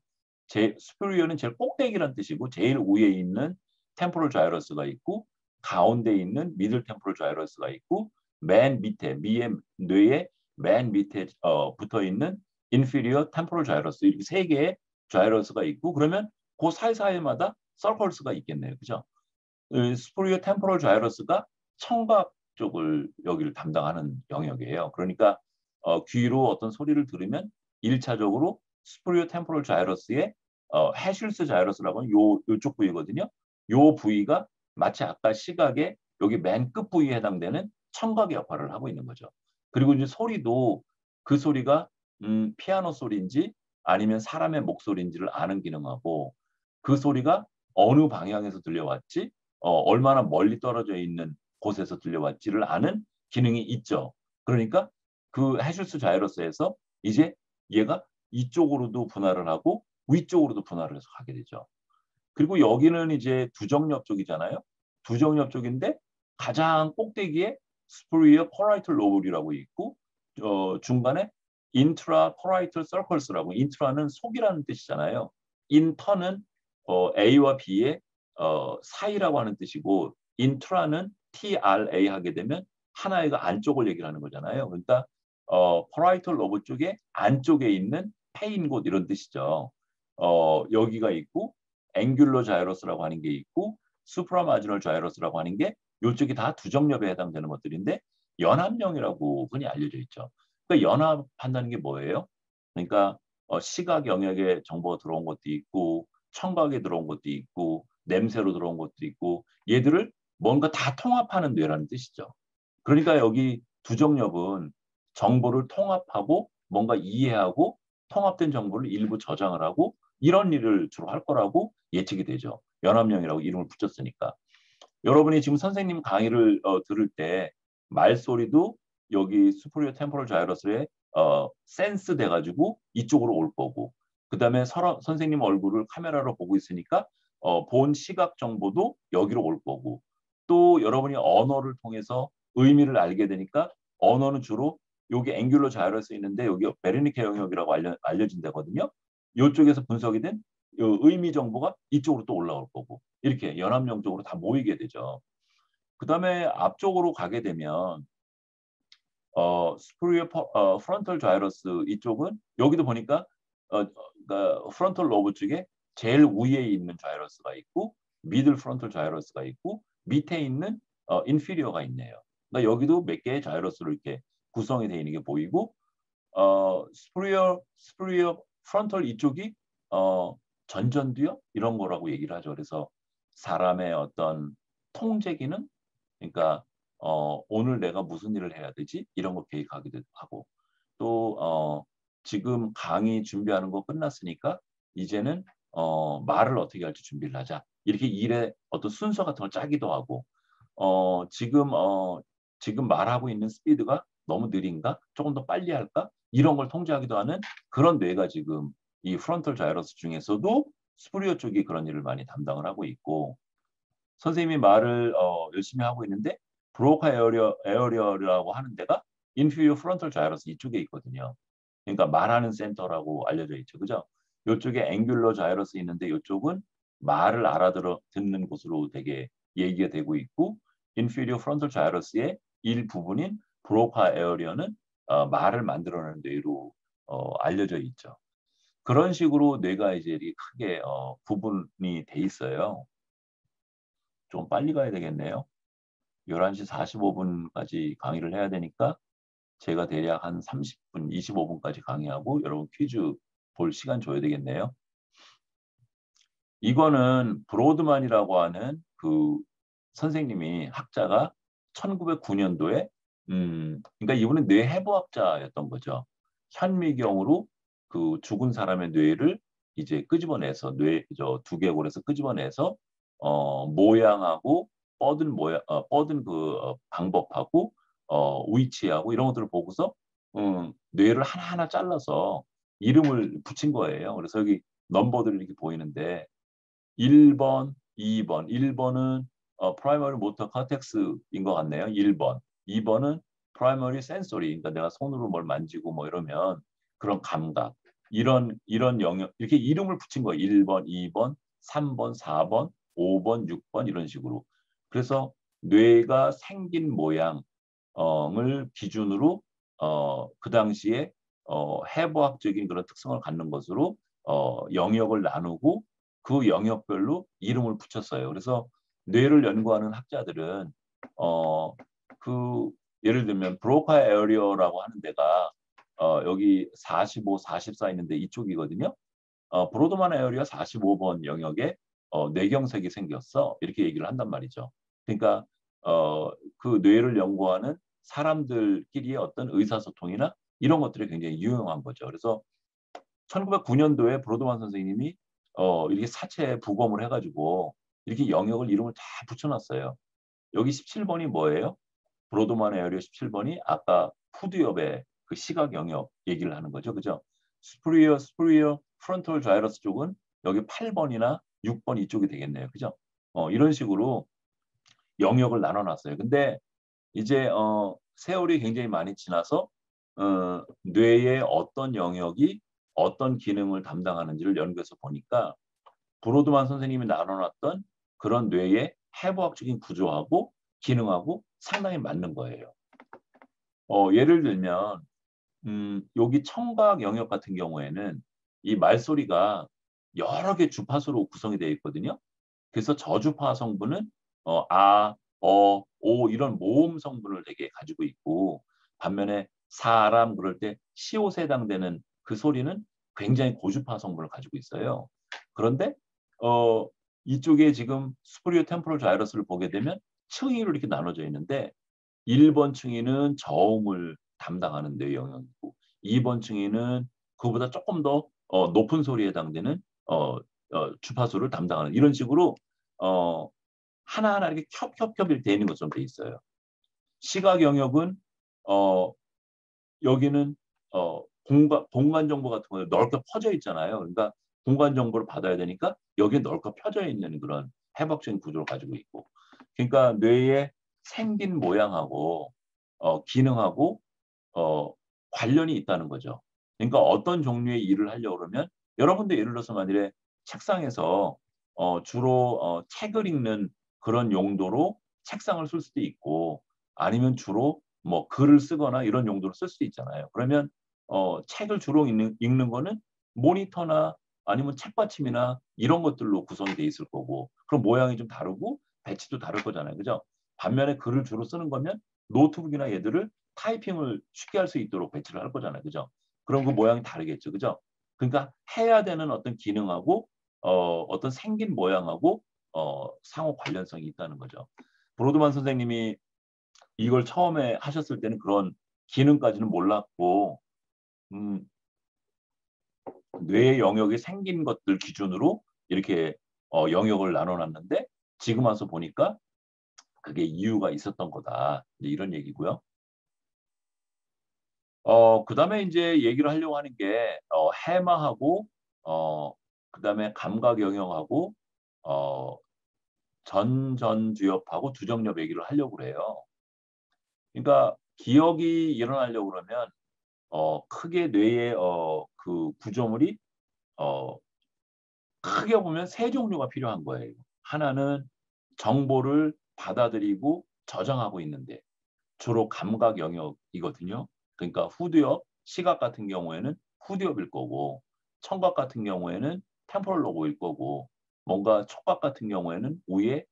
스프리어는 제일 꼭대기란 뜻이고 제일 위에 있는 템포럴 자이러스가 있고 가운데 있는 미들 템포럴 자이러스가 있고 맨 밑에 뇌의 맨 밑에 붙어 있는 인피리어 템포럴 자이러스, 이렇게 세 개의 자이러스가 있고, 그러면 그 사이사이마다 서클스가 있겠네요. 그죠? 스프리어 템포럴 자이러스가 청각 쪽을 여기를 담당하는 영역이에요. 그러니까 귀로 어떤 소리를 들으면 1차적으로 스프리어 템포럴 자이러스의 해슐스 자이러스라고 하는 요쪽 부위거든요. 요 부위가 마치 아까 시각의 여기 맨 끝 부위에 해당되는 청각의 역할을 하고 있는 거죠. 그리고 이제 소리도 그 소리가 피아노 소리인지 아니면 사람의 목소리인지를 아는 기능하고, 그 소리가 어느 방향에서 들려왔지 얼마나 멀리 떨어져 있는 곳에서 들려왔지를 아는 기능이 있죠. 그러니까 그 해슐스 자이러스에서 이제 얘가 이쪽으로도 분할을 하고 위쪽으로도 분할을 해서 가게 되죠. 그리고 여기는 이제 두정엽 쪽이잖아요. 두정엽 쪽인데 가장 꼭대기에 스프리어 퍼라이털 로블이라고 있고 중간에 인트라 퍼라이털 서클스라고, 인트라는 속이라는 뜻이잖아요. 인터는 A와 B의 사이라고 하는 뜻이고, 인트라는 TRA 하게 되면 하나의가 안쪽을 얘기를 하는 거잖아요. 그러니까 퍼라이털 로브 쪽에 안쪽에 있는 패인 곳 이런 뜻이죠. 여기가 있고 앵귤러 자이러스라고 하는 게 있고 수프라마지널 자이러스라고 하는 게 이쪽이 다 두정엽에 해당되는 것들인데 연합령이라고 흔히 알려져 있죠. 그러니까 연합한다는 게 뭐예요? 그러니까 시각 영역에 정보가 들어온 것도 있고 청각에 들어온 것도 있고 냄새로 들어온 것도 있고 얘들을 뭔가 다 통합하는 뇌라는 뜻이죠. 그러니까 여기 두정엽은 정보를 통합하고 뭔가 이해하고 통합된 정보를 일부 저장을 하고 이런 일을 주로 할 거라고 예측이 되죠. 연합령이라고 이름을 붙였으니까. 여러분이 지금 선생님 강의를 들을 때 말소리도 여기 수프리어 템포럴 자이러스에 센스 돼가지고 이쪽으로 올 거고, 그 다음에 선생님 얼굴을 카메라로 보고 있으니까 본 시각 정보도 여기로 올 거고, 또 여러분이 언어를 통해서 의미를 알게 되니까 언어는 주로 여기 앵귤러 자이러스 있는데 여기 베르니케 영역이라고 알려진다거든요. 이쪽에서 분석이 된 의미 정보가 이쪽으로 또 올라올 거고 이렇게 연합령적으로 다 모이게 되죠. 그 다음에 앞쪽으로 가게 되면 스프리어 프론털 자이러스 이쪽은 여기도 보니까 그러니까 프론털 로브 쪽에 제일 위에 있는 자이러스가 있고 미들 프론털 자이러스가 있고 밑에 있는 인피리어가 있네요. 그러니까 여기도 몇 개의 자이러스로 이렇게 구성이 되어 있는 게 보이고 superior frontal 이쪽이 전전두엽 이런 거라고 얘기를 하죠. 그래서 사람의 어떤 통제 기능, 그러니까 오늘 내가 무슨 일을 해야 되지? 이런 거 계획하기도 하고 또 지금 강의 준비하는 거 끝났으니까 이제는 말을 어떻게 할지 준비를 하자. 이렇게 일의 어떤 순서 같은 걸 짜기도 하고 지금 말하고 있는 스피드가 너무 느린가? 조금 더 빨리 할까? 이런 걸 통제하기도 하는 그런 뇌가 지금 이 프론털 자이러스 중에서도 스프리어 쪽이 그런 일을 많이 담당을 하고 있고 선생님이 말을 열심히 하고 있는데 브로카 에어리어라고 하는 데가 인피리어 프론털 자이러스 이쪽에 있거든요. 그러니까 말하는 센터라고 알려져 있죠. 그죠? 이쪽에 앵귤러 자이러스 있는데 이쪽은 말을 듣는 곳으로 되게 얘기가 되고 있고 인피리어 프론털 자이러스의 일부분인 브로카 에어리어는 말을 만들어내는 뇌로 알려져 있죠. 그런 식으로 뇌가 이제 이렇게 크게 구분이 돼 있어요. 좀 빨리 가야 되겠네요. 11시 45분까지 강의를 해야 되니까 제가 대략 한 30분, 25분까지 강의하고 여러분 퀴즈 볼 시간 줘야 되겠네요. 이거는 브로드만이라고 하는 그 선생님이 학자가 1909년도에 그러니까 이분은 뇌해부학자였던 거죠. 현미경으로 그 죽은 사람의 뇌를 이제 끄집어내서 두개골에서 끄집어내서 모양하고 뻗은 방법하고 위치하고 이런 것들을 보고서 뇌를 하나하나 잘라서 이름을 붙인 거예요. 그래서 여기 넘버들이 이렇게 보이는데 1번, 2번. 1번은 primary motor cortex인 것 같네요. 1번. 2번은 primary sensory. 그러니까 내가 손으로 뭘 만지고 뭐 이러면 그런 감각. 이런 영역 이렇게 이름을 붙인 거예요. 1번, 2번, 3번, 4번, 5번, 6번 이런 식으로. 그래서 뇌가 생긴 모양을 기준으로 그 당시에 해부학적인 그런 특성을 갖는 것으로 영역을 나누고 그 영역별로 이름을 붙였어요. 그래서 뇌를 연구하는 학자들은 그 예를 들면 브로카 에어리어라고 하는 데가 여기 45, 44 있는데 이쪽이거든요. 브로드만 에어리어 45번 영역에 뇌경색이 생겼어. 이렇게 얘기를 한단 말이죠. 그러니까 그 뇌를 연구하는 사람들끼리의 어떤 의사소통이나 이런 것들이 굉장히 유용한 거죠. 그래서 1909년도에 브로드만 선생님이 이렇게 사체 부검을 해가지고 이렇게 영역을 이름을 다 붙여놨어요. 여기 17번이 뭐예요? 브로드만 에어리어 17번이 아까 푸드엽의 그 시각 영역 얘기를 하는 거죠. 그죠? 스프리어 프론털 자이러스 쪽은 여기 8번이나 6번 이쪽이 되겠네요. 그죠? 이런 식으로 영역을 나눠놨어요. 근데 이제 세월이 굉장히 많이 지나서 뇌의 어떤 영역이 어떤 기능을 담당하는지를 연구해서 보니까 브로드만 선생님이 나눠놨던 그런 뇌의 해부학적인 구조하고 기능하고 상당히 맞는 거예요. 예를 들면 여기 청각 영역 같은 경우에는 이 말소리가 여러 개 주파수로 구성이 되어 있거든요. 그래서 저주파 성분은 아, 오 이런 모음 성분을 되게 가지고 있고 반면에 사람 그럴 때 시옷에 해당되는 그 소리는 굉장히 고주파 성분을 가지고 있어요. 그런데 이쪽에 지금 스프리오 템포럴 자이러스를 보게 되면 층위로 이렇게 나눠져 있는데 1번 층위는 저음을 담당하는 뇌 영역이고 2번 층위는 그보다 조금 더 높은 소리에 해당되는 주파수를 담당하는 이런 식으로 하나하나 이렇게 겹겹겹 이렇게 되어 있는 것처럼 돼 있어요. 시각 영역은 여기는 공간 정보 같은 거 넓게 퍼져 있잖아요. 그러니까 공간 정보를 받아야 되니까 여기에 넓게 펴져 있는 그런 해박적인 구조를 가지고 있고 그러니까 뇌의 생긴 모양하고 기능하고 관련이 있다는 거죠. 그러니까 어떤 종류의 일을 하려고 그러면 여러분도 예를 들어서 만일에 책상에서 주로 책을 읽는 그런 용도로 책상을 쓸 수도 있고 아니면 주로 뭐 글을 쓰거나 이런 용도로 쓸 수도 있잖아요. 그러면 책을 주로 읽는 거는 모니터나 아니면 책받침이나 이런 것들로 구성이 돼 있을 거고 그럼 모양이 좀 다르고 배치도 다를 거잖아요. 그죠? 반면에 글을 주로 쓰는 거면 노트북이나 얘들을 타이핑을 쉽게 할 수 있도록 배치를 할 거잖아요. 그죠? 그럼 그 모양이 다르겠죠. 그죠? 그러니까 해야 되는 어떤 기능하고 어떤 생긴 모양하고 상호 관련성이 있다는 거죠. 브로드만 선생님이 이걸 처음에 하셨을 때는 그런 기능까지는 몰랐고 음, 뇌의 영역이 생긴 것들 기준으로 이렇게 영역을 나눠놨는데 지금 와서 보니까 그게 이유가 있었던 거다. 이런 얘기고요. 그다음에 이제 얘기를 하려고 하는 게 해마하고 그다음에 감각 영역하고 어, 전두엽하고 두정엽 얘기를 하려고 그래요. 그러니까 기억이 일어나려고 그러면 크게 뇌의 그 구조물이 어, 크게 보면 세 종류가 필요한 거예요. 하나는 정보를 받아들이고 저장하고 있는데 주로 감각 영역이거든요. 그러니까 후두엽, 시각 같은 경우에는 후두엽일 거고 청각 같은 경우에는 템포럴 로브일 거고 뭔가 촉각 같은 경우에는 위에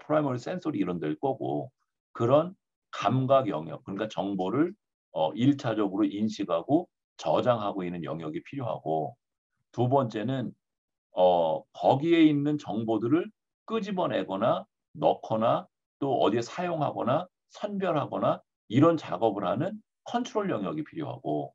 프라이머리 센소리 이런 데일 거고 그런 감각 영역, 그러니까 정보를 1차적으로 인식하고 저장하고 있는 영역이 필요하고 두 번째는 거기에 있는 정보들을 끄집어내거나 넣거나 또 어디에 사용하거나 선별하거나 이런 작업을 하는 컨트롤 영역이 필요하고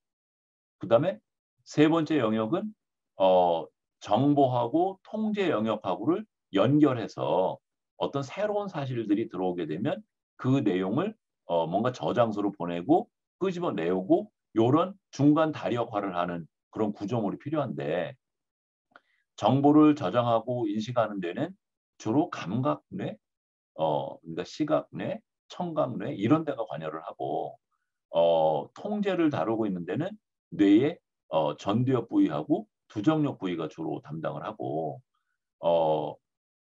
그다음에 세 번째 영역은 어, 정보하고 통제 영역하고를 연결해서 어떤 새로운 사실들이 들어오게 되면 그 내용을 뭔가 저장소로 보내고 끄집어내고 요런 중간 다리 역할을 하는 그런 구조물이 필요한데 정보를 저장하고 인식하는 데는 주로 감각뇌, 그러니까 시각뇌, 청각뇌 이런 데가 관여를 하고 통제를 다루고 있는 데는 뇌의 전두엽 부위하고 두정엽 부위가 주로 담당을 하고 어,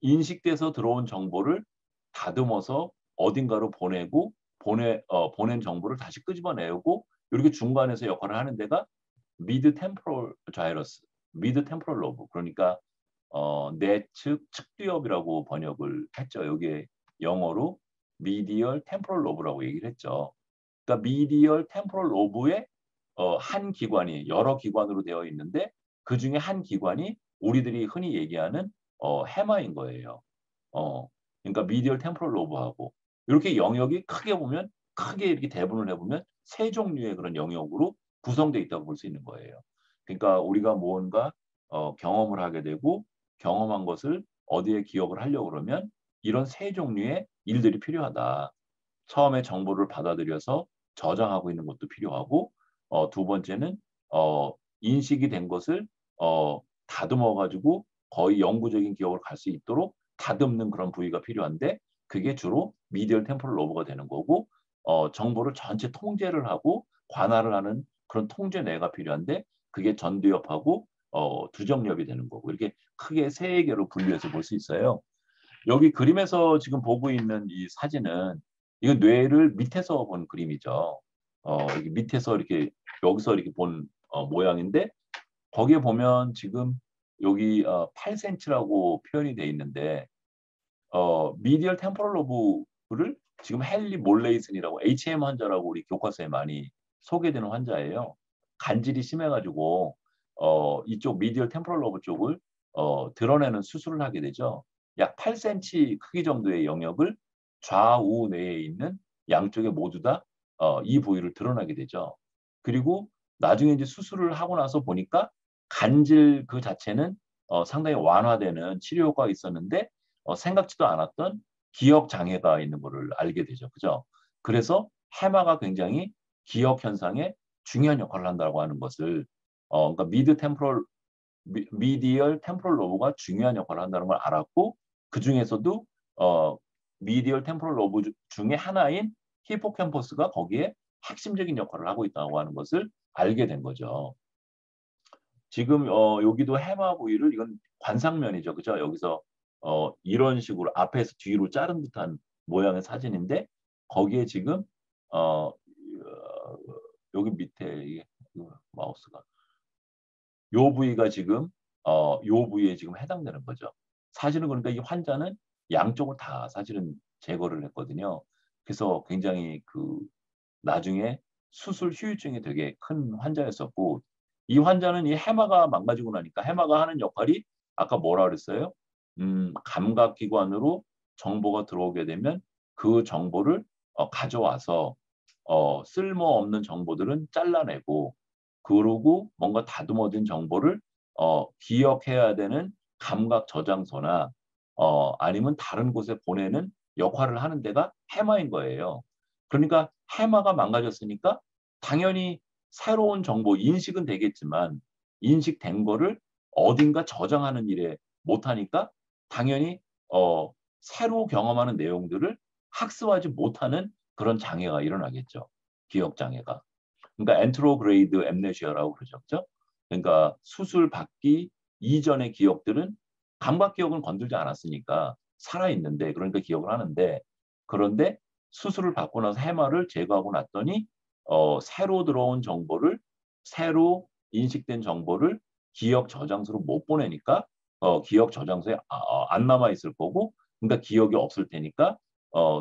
인식돼서 들어온 정보를 다듬어서 어딘가로 보내고 보낸 정보를 다시 끄집어내고 이렇게 중간에서 역할을 하는 데가 미드 템포럴 자이러스, 미드 템포럴 로브 그러니까 내측 측두엽이라고 번역을 했죠. 여기에 영어로 미디얼 템포럴 로브라고 얘기를 했죠. 그러니까 미디얼 템포럴 로브의 한 기관이 여러 기관으로 되어 있는데 그 중에 한 기관이 우리들이 흔히 얘기하는 해마인 거예요. 어, 그러니까 미디얼 템포럴 로브하고 이렇게 영역이 크게 보면 크게 이렇게 대분을 해보면 세 종류의 그런 영역으로 구성되어 있다고 볼 수 있는 거예요. 그러니까 우리가 무언가 경험을 하게 되고 경험한 것을 어디에 기억을 하려고 그러면 이런 세 종류의 일들이 필요하다. 처음에 정보를 받아들여서 저장하고 있는 것도 필요하고 두 번째는 인식이 된 것을 다듬어 가지고 거의 영구적인 기억을 갈 수 있도록 다듬는 그런 부위가 필요한데 그게 주로 미디얼 템포럴 로브가 되는 거고 정보를 전체 통제를 하고 관할을 하는 그런 통제뇌가 필요한데 그게 전두엽하고 두정엽이 되는 거고 이렇게 크게 세 개로 분류해서 볼 수 있어요. 여기 그림에서 지금 보고 있는 이 사진은 이거 뇌를 밑에서 본 그림이죠. 여기 밑에서 이렇게 여기서 이렇게 본 모양인데 거기에 보면 지금 여기 8cm라고 표현이 돼 있는데 미디얼 템포럴 로브를 지금 헨리 몰레이슨이라고 HM 환자라고 우리 교과서에 많이 소개되는 환자예요. 간질이 심해가지고 이쪽 미디얼 템포럴 로브 쪽을 드러내는 수술을 하게 되죠. 약 8cm 크기 정도의 영역을 좌우 뇌에 있는 양쪽에 모두 다 이 부위를 드러나게 되죠. 그리고 나중에 이제 수술을 하고 나서 보니까 간질 그 자체는 상당히 완화되는 치료 효과가 있었는데 생각지도 않았던 기억 장애가 있는 것을 알게 되죠. 그죠? 그래서 해마가 굉장히 기억 현상에 중요한 역할을 한다고 하는 것을 그러니까 미디얼 템포럴 로브가 중요한 역할을 한다는 걸 알았고 그 중에서도 미디얼 템포럴 로브 중에 하나인 히포캠퍼스가 거기에 핵심적인 역할을 하고 있다고 하는 것을 알게 된 거죠. 지금 여기도 해마 부위를 이건 관상면이죠. 그죠? 여기서 이런 식으로 앞에서 뒤로 자른 듯한 모양의 사진인데 거기에 지금 여기 밑에 이게 마우스가 요 부위가 지금 요 부위에 지금 해당되는 거죠. 사실은 그러니까 이 환자는 양쪽을 다 사실은 제거를 했거든요. 그래서 굉장히 그 나중에 수술 후유증이 되게 큰 환자였었고 이 환자는 이 해마가 망가지고 나니까 해마가 하는 역할이 아까 뭐라 그랬어요? 감각기관으로 정보가 들어오게 되면 그 정보를 가져와서 쓸모없는 정보들은 잘라내고 그러고 뭔가 다듬어진 정보를 기억해야 되는 감각 저장소나 아니면 다른 곳에 보내는 역할을 하는 데가 해마인 거예요. 그러니까 해마가 망가졌으니까 당연히 새로운 정보, 인식은 되겠지만 인식된 거를 어딘가 저장하는 일에 못하니까 당연히 새로 경험하는 내용들을 학습하지 못하는 그런 장애가 일어나겠죠. 기억 장애가. 그러니까 엔트로그레이드 엠네시아라고 그러죠. 그죠? 그러니까 수술 받기 이전의 기억들은 감각 기억은 건들지 않았으니까 살아있는데 그러니까 기억을 하는데 그런데 수술을 받고 나서 해마를 제거하고 났더니 새로 들어온 정보를 새로 인식된 정보를 기억 저장소로 못 보내니까 기억 저장소에 안 남아 있을 거고 그러니까 기억이 없을 테니까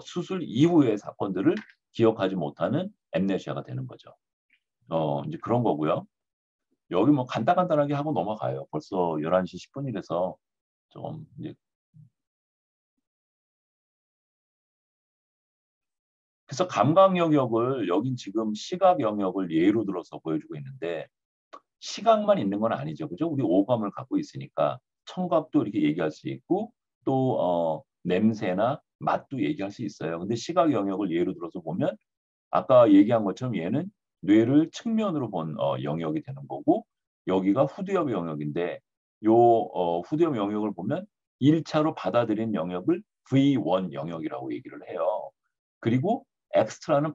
수술 이후의 사건들을 기억하지 못하는 엠네시아가 되는 거죠. 이제 그런 거고요. 여기 뭐 간단간단하게 하고 넘어가요. 벌써 11시 10분이라서 좀 이제 그래서 감각 영역을 여긴 지금 시각 영역을 예로 들어서 보여주고 있는데 시각만 있는 건 아니죠. 그죠? 우리 오감을 갖고 있으니까 청각도 이렇게 얘기할 수 있고 또 냄새나 맛도 얘기할 수 있어요. 근데 시각 영역을 예로 들어서 보면 아까 얘기한 것처럼 얘는 뇌를 측면으로 본 영역이 되는 거고 여기가 후두엽 영역인데 요 후두엽 영역을 보면 1차로 받아들인 영역을 V1 영역이라고 얘기를 해요. 그리고 엑스트라는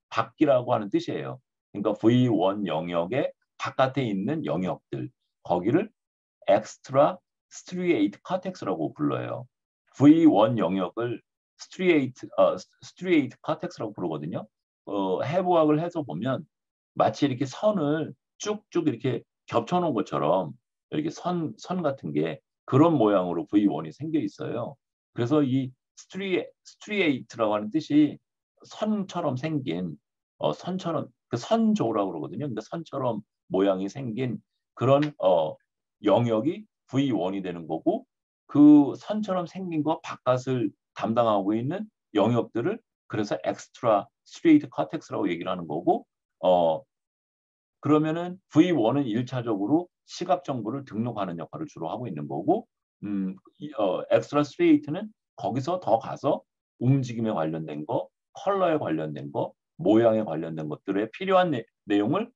밖이라고 하는 뜻이에요. 그러니까 V1 영역의 바깥에 있는 영역들 거기를 엑스트라 스트리에이트 카텍스라고 불러요. V1 영역을 스트리에이트 카텍스라고 부르거든요. 해부학을 해서 보면 마치 이렇게 선을 쭉쭉 이렇게 겹쳐놓은 것처럼 이렇게 선 같은 게 그런 모양으로 V1이 생겨 있어요. 그래서 이 스트리에이트라고 하는 뜻이 선처럼 생긴 선처럼 그 선조라고 그러거든요. 그러니까 선처럼 모양이 생긴 그런 영역이 V1이 되는 거고 그 선처럼 생긴 거 바깥을 담당하고 있는 영역들을 그래서 엑스트라 스트레이트 카텍스라고 얘기를 하는 거고 그러면은 V1은 1차적으로 시각 정보를 등록하는 역할을 주로 하고 있는 거고 엑스트라 스트레이트는 거기서 더 가서 움직임에 관련된 거, 컬러에 관련된 거, 모양에 관련된 것들에 필요한 내용을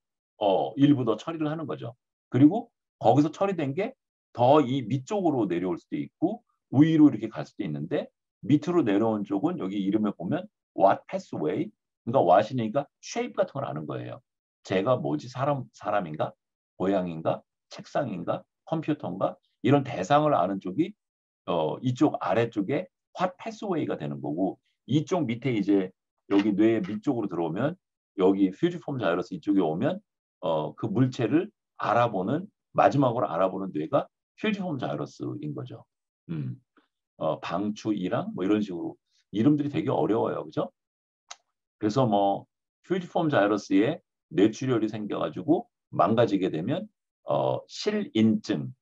일부 더 처리를 하는 거죠. 그리고 거기서 처리된 게 더 이 밑쪽으로 내려올 수도 있고 위로 이렇게 갈 수도 있는데 밑으로 내려온 쪽은 여기 이름에 보면 what pathway 그러니까 what이니까 shape 같은 걸 아는 거예요. 제가 뭐지 사람인가 고양인가 책상인가 컴퓨터인가 이런 대상을 아는 쪽이 이쪽 아래쪽에 what pathway가 되는 거고 이쪽 밑에 이제 여기 뇌의 밑쪽으로 들어오면 여기 퓨지폼 자이러스 이쪽에 오면 그 물체를 알아보는 마지막으로 알아보는 뇌가 퓨지폼 자이러스인 거죠. 방추이랑 뭐 이런 식으로 이름들이 되게 어려워요, 그죠? 그래서 뭐 퓨지폼 자이러스에 뇌출혈이 생겨가지고 망가지게 되면 실인증,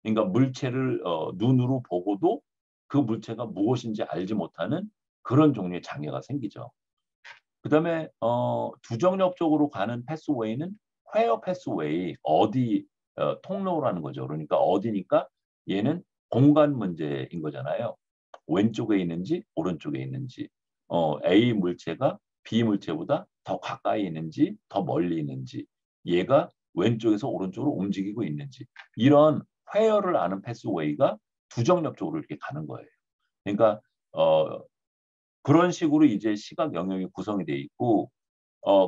그러니까 물체를 눈으로 보고도 그 물체가 무엇인지 알지 못하는 그런 종류의 장애가 생기죠. 그다음에 두정력 쪽으로 가는 패스웨이는 회어 패스웨이 어디 통로라는 거죠. 그러니까 어디니까 얘는 공간 문제인 거잖아요. 왼쪽에 있는지 오른쪽에 있는지 A 물체가 B 물체보다 더 가까이 있는지 더 멀리 있는지 얘가 왼쪽에서 오른쪽으로 움직이고 있는지 이런 회어를 아는 패스웨이가 두정력 쪽으로 이렇게 가는 거예요. 그러니까 그런 식으로 이제 시각 영역이 구성이 돼 있고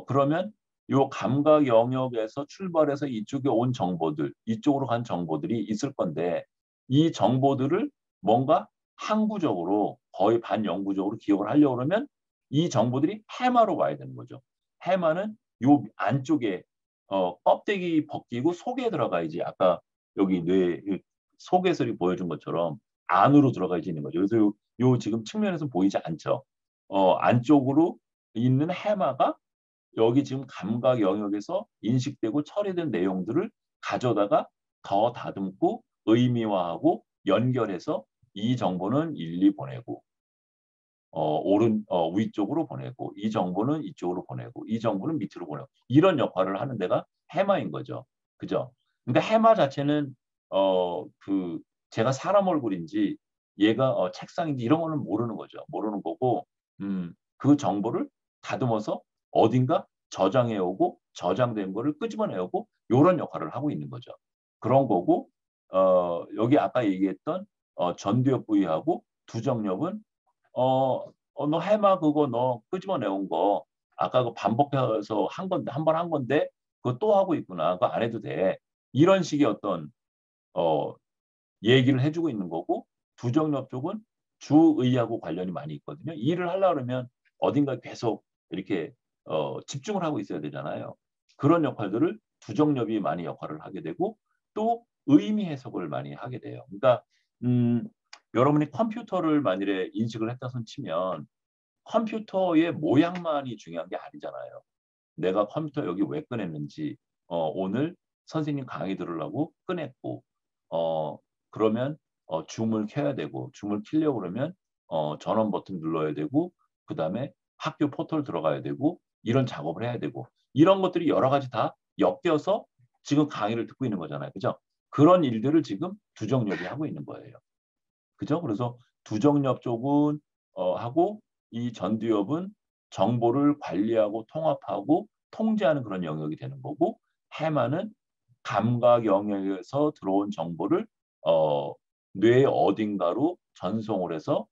그러면 요 감각 영역에서 출발해서 이쪽에 온 정보들, 이쪽으로 간 정보들이 있을 건데 이 정보들을 뭔가 항구적으로 거의 반영구적으로 기억을 하려고 그러면 이 정보들이 해마로 와야 되는 거죠. 해마는 요 안쪽에 껍데기 벗기고 속에 들어가야지 아까 여기 뇌 속에서리 보여준 것처럼 안으로 들어가 있는 거죠. 그래서 요 지금 측면에서 보이지 않죠. 안쪽으로 있는 해마가 여기 지금 감각 영역에서 인식되고 처리된 내용들을 가져다가 더 다듬고 의미화하고 연결해서 이 정보는 일리 보내고 위쪽으로 보내고 이 정보는 이쪽으로 보내고 이 정보는 밑으로 보내고 이런 역할을 하는 데가 해마인 거죠. 그죠? 그러니까 해마 자체는 그 제가 사람 얼굴인지 얘가 책상인지 이런 거는 모르는 거죠. 모르는 거고 그 정보를 다듬어서 어딘가 저장해 오고 저장된 거를 끄집어내 오고 요런 역할을 하고 있는 거죠. 그런 거고 여기 아까 얘기했던 전두엽 부위하고 두정엽은 너 해마 그거 너 끄집어내온 거 아까 그 반복해서 한 건데 한 번 한 건데 그거 또 하고 있구나. 그거 안 해도 돼. 이런 식의 어떤 어, 얘기를 해주고 있는 거고 두정엽 쪽은 주의하고 관련이 많이 있거든요. 일을 하려고 그러면 어딘가 계속 이렇게 집중을 하고 있어야 되잖아요. 그런 역할들을 두정엽이 많이 역할을 하게 되고 또 의미 해석을 많이 하게 돼요. 그러니까 음, 여러분이 컴퓨터를 만일에 인식을 했다 손 치면 컴퓨터의 모양만이 중요한 게 아니잖아요. 내가 컴퓨터 여기 왜 꺼냈는지, 오늘 선생님 강의 들으려고 꺼냈고, 그러면 줌을 켜야 되고, 줌을 켜려고 그러면 전원 버튼 눌러야 되고, 그 다음에 학교 포털 들어가야 되고, 이런 작업을 해야 되고, 이런 것들이 여러 가지 다 엮여서 지금 강의를 듣고 있는 거잖아요. 그죠? 그런 일들을 지금 두정엽이 하고 있는 거예요. 그죠? 그래서 두정엽 쪽은 하고 이 전두엽은 정보를 관리하고 통합하고 통제하는 그런 영역이 되는 거고 해마는 감각 영역에서 들어온 정보를 어, 뇌 어딘가로 전송을 해서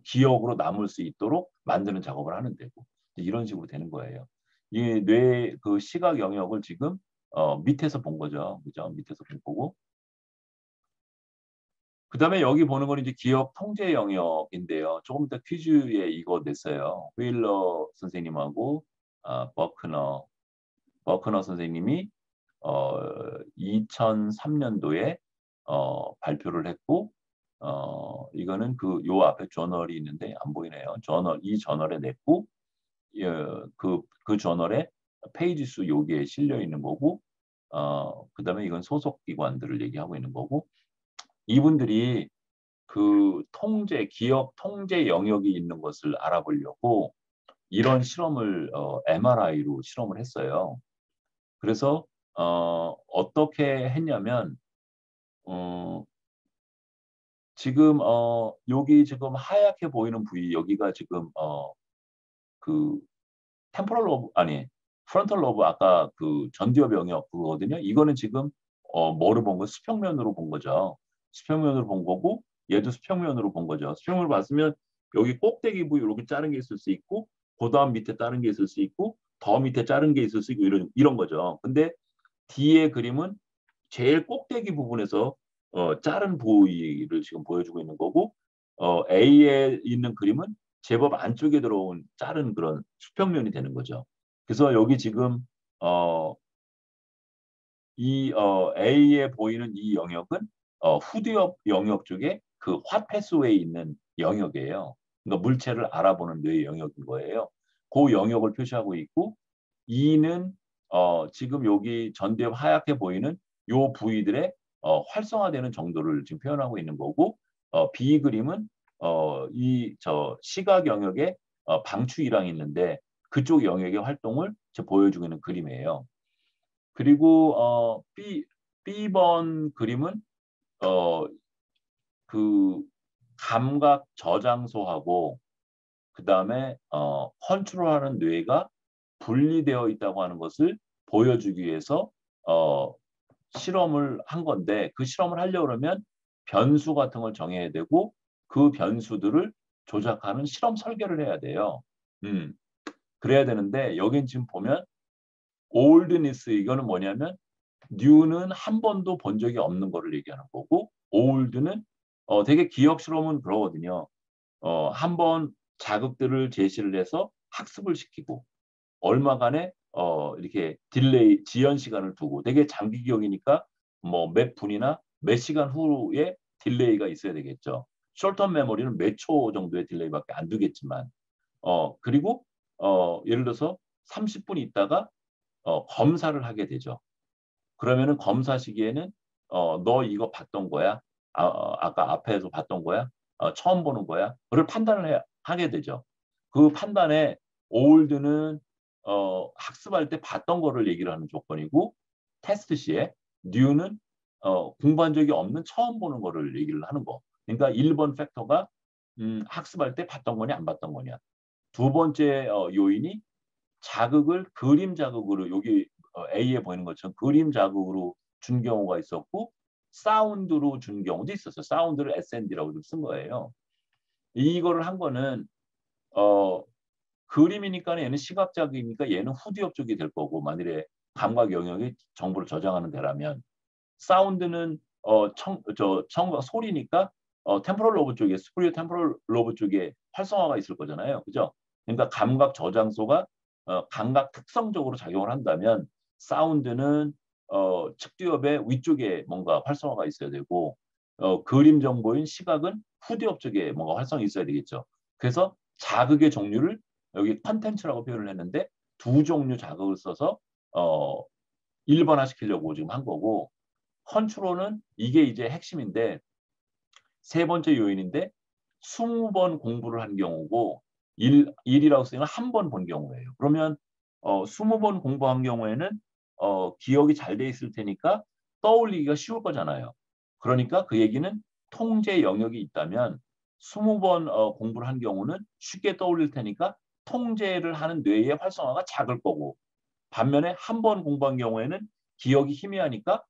기억으로 남을 수 있도록 만드는 작업을 하는 데고 이런 식으로 되는 거예요. 이 뇌 그 시각 영역을 지금 밑에서 본 거죠. 그죠? 밑에서 본 거고 그다음에 여기 보는 건 이제 기억 통제 영역인데요. 조금 이따 퀴즈에 이거 냈어요. 휠러 선생님하고 버크너 선생님이 2003년도에 발표를 했고 이거는 그 요 앞에 저널이 있는데 안 보이네요. 이 저널에 냈고 그 저널에 페이지 수 여기에 실려 있는 거고 그다음에 이건 소속 기관들을 얘기하고 있는 거고 이분들이 그 기억 통제 영역이 있는 것을 알아보려고 이런 실험을 MRI로 실험을 했어요. 그래서 어떻게 했냐면 어, 지금 여기 지금 하얗게 보이는 부위 여기가 지금 그 템포럴 로브 아니 프론털 로브 아까 그 전두엽 영역 그거거든요. 이거는 지금 뭐를 본 거? 수평면으로 본 거죠. 수평면으로 본 거고 얘도 수평면으로 본 거죠. 수평면으로 봤으면 여기 꼭대기 부위 이렇게 자른 게 있을 수 있고 그다음 밑에 자른 게 있을 수 있고 더 밑에 자른 게 있을 수 있고 이런 거죠. 근데 D의 그림은 제일 꼭대기 부분에서 자른 부위를 지금 보여주고 있는 거고 A에 있는 그림은 제법 안쪽에 들어온 자른 그런 수평면이 되는 거죠. 그래서 여기 지금 어, A에 보이는 이 영역은 후두엽 영역 쪽에 그 화패스웨이 있는 영역이에요. 그러니까 물체를 알아보는 뇌의 영역인 거예요. 그 영역을 표시하고 있고 E는 지금 여기 전두엽 하얗게 보이는 요 부위들의 활성화되는 정도를 지금 표현하고 있는 거고 B 그림은 이 저 시각 영역에 방추이랑이 있는데 그쪽 영역의 활동을 보여주고 있는 그림이에요. 그리고 B번 그림은 어, 그 감각 저장소하고 그다음에 컨트롤하는 뇌가 분리되어 있다고 하는 것을 보여주기 위해서 어, 실험을 한 건데 그 실험을 하려고 그러면 변수 같은 걸 정해야 되고 그 변수들을 조작하는 실험 설계를 해야 돼요. 음, 그래야 되는데 여긴 지금 보면 oldness 이거는 뭐냐면 뉴는 한 번도 본 적이 없는 거를 얘기하는 거고 old는 되게 기억 실험은 그러거든요. 한번 자극들을 제시를 해서 학습을 시키고 얼마간의 이렇게 딜레이 지연 시간을 두고 되게 장기 기억이니까 뭐 몇 분이나 몇 시간 후에 딜레이가 있어야 되겠죠. 숄텀 메모리는 몇 초 정도의 딜레이밖에 안 두겠지만 그리고 예를 들어서 30분 있다가 검사를 하게 되죠. 그러면은 검사 시기에는 너 이거 봤던 거야? 아까 앞에서 봤던 거야? 처음 보는 거야? 그걸 하게 되죠. 그 판단에 올드는 학습할 때 봤던 거를 얘기를 하는 조건이고 테스트 시에 뉴는 공부한 적이 없는 처음 보는 거를 얘기를 하는 거. 그러니까 1번 팩터가 학습할 때 봤던 거냐 안 봤던 거냐. 두 번째 요인이 자극을 그림 자극으로 여기 A에 보이는 것처럼 그림 자극으로 준 경우가 있었고 사운드로 준 경우도 있었어요. 사운드를 SND라고 좀 쓴 거예요. 이거를 한 거는 어, 그림이니까 얘는 시각 자극이니까 얘는 후디업 쪽이 될 거고 만일에 감각 영역이 정보를 저장하는 데라면 사운드는 청각 소리니까 템포럴 로브 쪽에 스프리오 템포럴 로브 쪽에 활성화가 있을 거잖아요. 그죠? 그러니까 감각 저장소가 감각 특성적으로 작용을 한다면 사운드는 측두엽의 위쪽에 뭔가 활성화가 있어야 되고 그림 정보인 시각은 후디업 쪽에 뭔가 활성이 있어야 되겠죠. 그래서 자극의 종류를 여기 컨텐츠라고 표현을 했는데 두 종류 자극을 써서 일반화시키려고 지금 한 거고 컨트롤은 이게 이제 핵심인데 세 번째 요인인데 20번 공부를 한 경우고 일이라고 쓰면 한 번 본 경우예요. 그러면 20번 공부한 경우에는 기억이 잘 돼 있을 테니까 떠올리기가 쉬울 거잖아요. 그러니까 그 얘기는 통제 영역이 있다면 20번 공부를 한 경우는 쉽게 떠올릴 테니까 통제를 하는 뇌의 활성화가 작을 거고 반면에 한 번 공부한 경우에는 기억이 희미하니까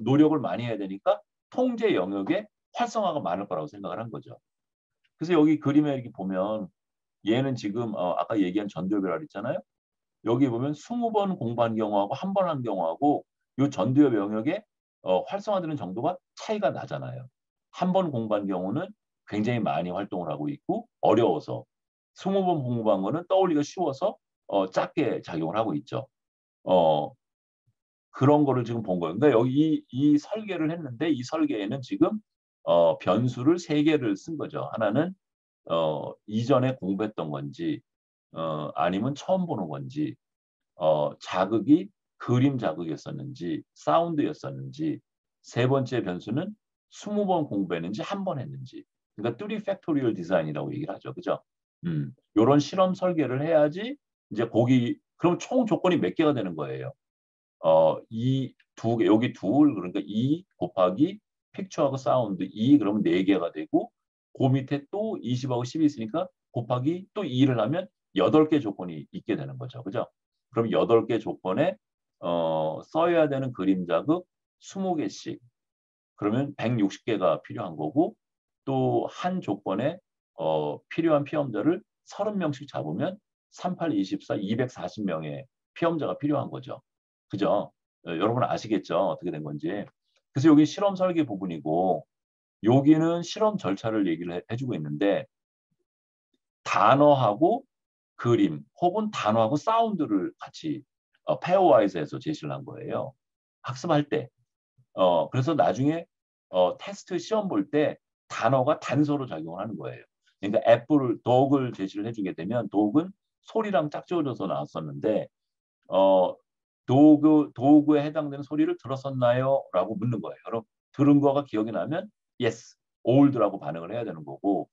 노력을 많이 해야 되니까 통제 영역에 활성화가 많을 거라고 생각을 한 거죠. 그래서 여기 그림에 이렇게 보면 얘는 지금 아까 얘기한 전두엽이라고 했잖아요. 여기 보면 20번 공부한 경우하고 한 번 한 경우하고 이 전두엽 영역에 활성화되는 정도가 차이가 나잖아요. 한 번 공부한 경우는 굉장히 많이 활동을 하고 있고 어려워서 20번 공부한 거는 떠올리기가 쉬워서 작게 작용을 하고 있죠. 어, 그런 거를 지금 본 거예요. 그러니까 여기 이 설계를 했는데 이 설계에는 지금 변수를 세 개를 쓴 거죠. 하나는 이전에 공부했던 건지 아니면 처음 보는 건지 자극이 그림 자극이었었는지 사운드였었는지 세 번째 변수는 20번 공부했는지 한 번 했는지 그러니까 3 팩토리얼 디자인이라고 얘기를 하죠. 그죠? 요런 실험 설계를 해야지 이제 거기 그럼 총 조건이 몇 개가 되는 거예요. 이 두 개, 여기 둘, 그러니까 2 곱하기 픽처하고 사운드 2 그러면 4개가 되고 그 밑에 또 20하고 10이 있으니까 곱하기 또 2를 하면 8개 조건이 있게 되는 거죠. 그죠? 그럼 8개 조건에 써야 되는 그림 자극 20개씩 그러면 160개가 필요한 거고 또 한 조건에 필요한 피험자를 30명씩 잡으면 38, 24, 240명의 피험자가 필요한 거죠. 그죠? 여러분 아시겠죠? 어떻게 된 건지. 그래서 여기 실험 설계 부분이고 여기는 실험 절차를 얘기를 해주고 있는데 단어하고 그림 혹은 단어하고 사운드를 같이 페어와이즈해서 제시를 한 거예요. 학습할 때. 그래서 나중에 테스트 시험 볼 때 단어가 단서로 작용을 하는 거예요. 그러니까 애플을 독을 제시를 해주게 되면 독은 소리랑 짝지어져서 나왔었는데 도구에 해당되는 소리를 들었었나요? 라고 묻는 거예요. 그럼 들은 거가 기억이 나면 yes, old라고 반응을 해야 되는 거고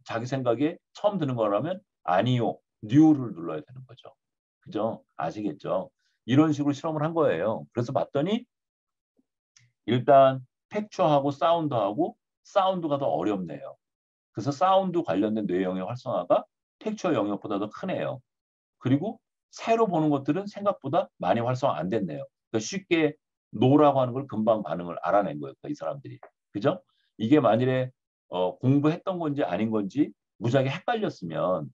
자기 생각에 처음 듣는 거라면 아니요, new를 눌러야 되는 거죠. 그죠? 아시겠죠? 이런 식으로 실험을 한 거예요. 그래서 봤더니 일단 텍처하고 사운드하고 사운드가 더 어렵네요. 그래서 사운드 관련된 뇌 영역 활성화가 텍처 영역보다 더 크네요. 그리고 새로 보는 것들은 생각보다 많이 활성화 안 됐네요. 그러니까 쉽게 노라고 하는 걸 금방 반응을 알아낸 거예요. 이 사람들이. 그죠? 이게 만일에 공부했던 건지 아닌 건지 무지하게 헷갈렸으면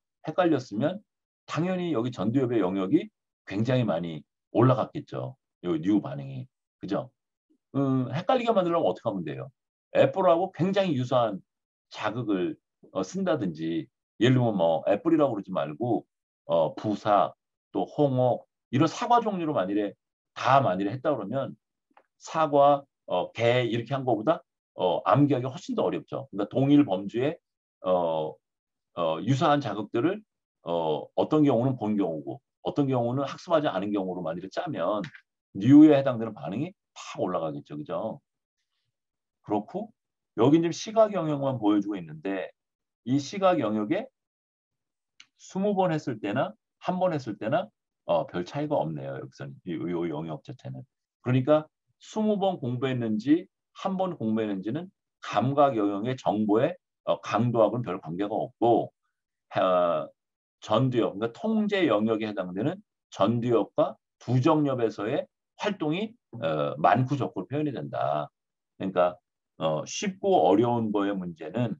당연히 여기 전두엽의 영역이 굉장히 많이 올라갔겠죠. 여기 뉴 반응이. 그죠? 헷갈리게 만들려면 어떻게 하면 돼요? 애플하고 굉장히 유사한 자극을 쓴다든지 예를 들면 뭐 애플이라고 그러지 말고 부사 또 홍어 이런 사과 종류로 만일에 했다 그러면 사과 개 이렇게 한 거보다 암기하기 훨씬 더 어렵죠. 그러니까 동일 범주의 어, 유사한 자극들을 어떤 경우는 본 경우고 어떤 경우는 학습하지 않은 경우로 만약에 짜면 뉴에 해당되는 반응이 팍 올라가겠죠. 그죠? 그렇고 여기 지금 시각 영역만 보여주고 있는데 이 시각 영역에 20번 했을 때나 한 번 했을 때나 별 차이가 없네요. 여기서는 이 영역 자체는. 그러니까 20번 공부했는지 한 번 공부했는지는 감각 영역의 정보의 강도하고는 별 관계가 없고 전두엽, 그러니까 통제 영역에 해당되는 전두엽과 두정엽에서의 활동이 많고 적고로 표현이 된다. 그러니까 쉽고 어려운 거의 문제는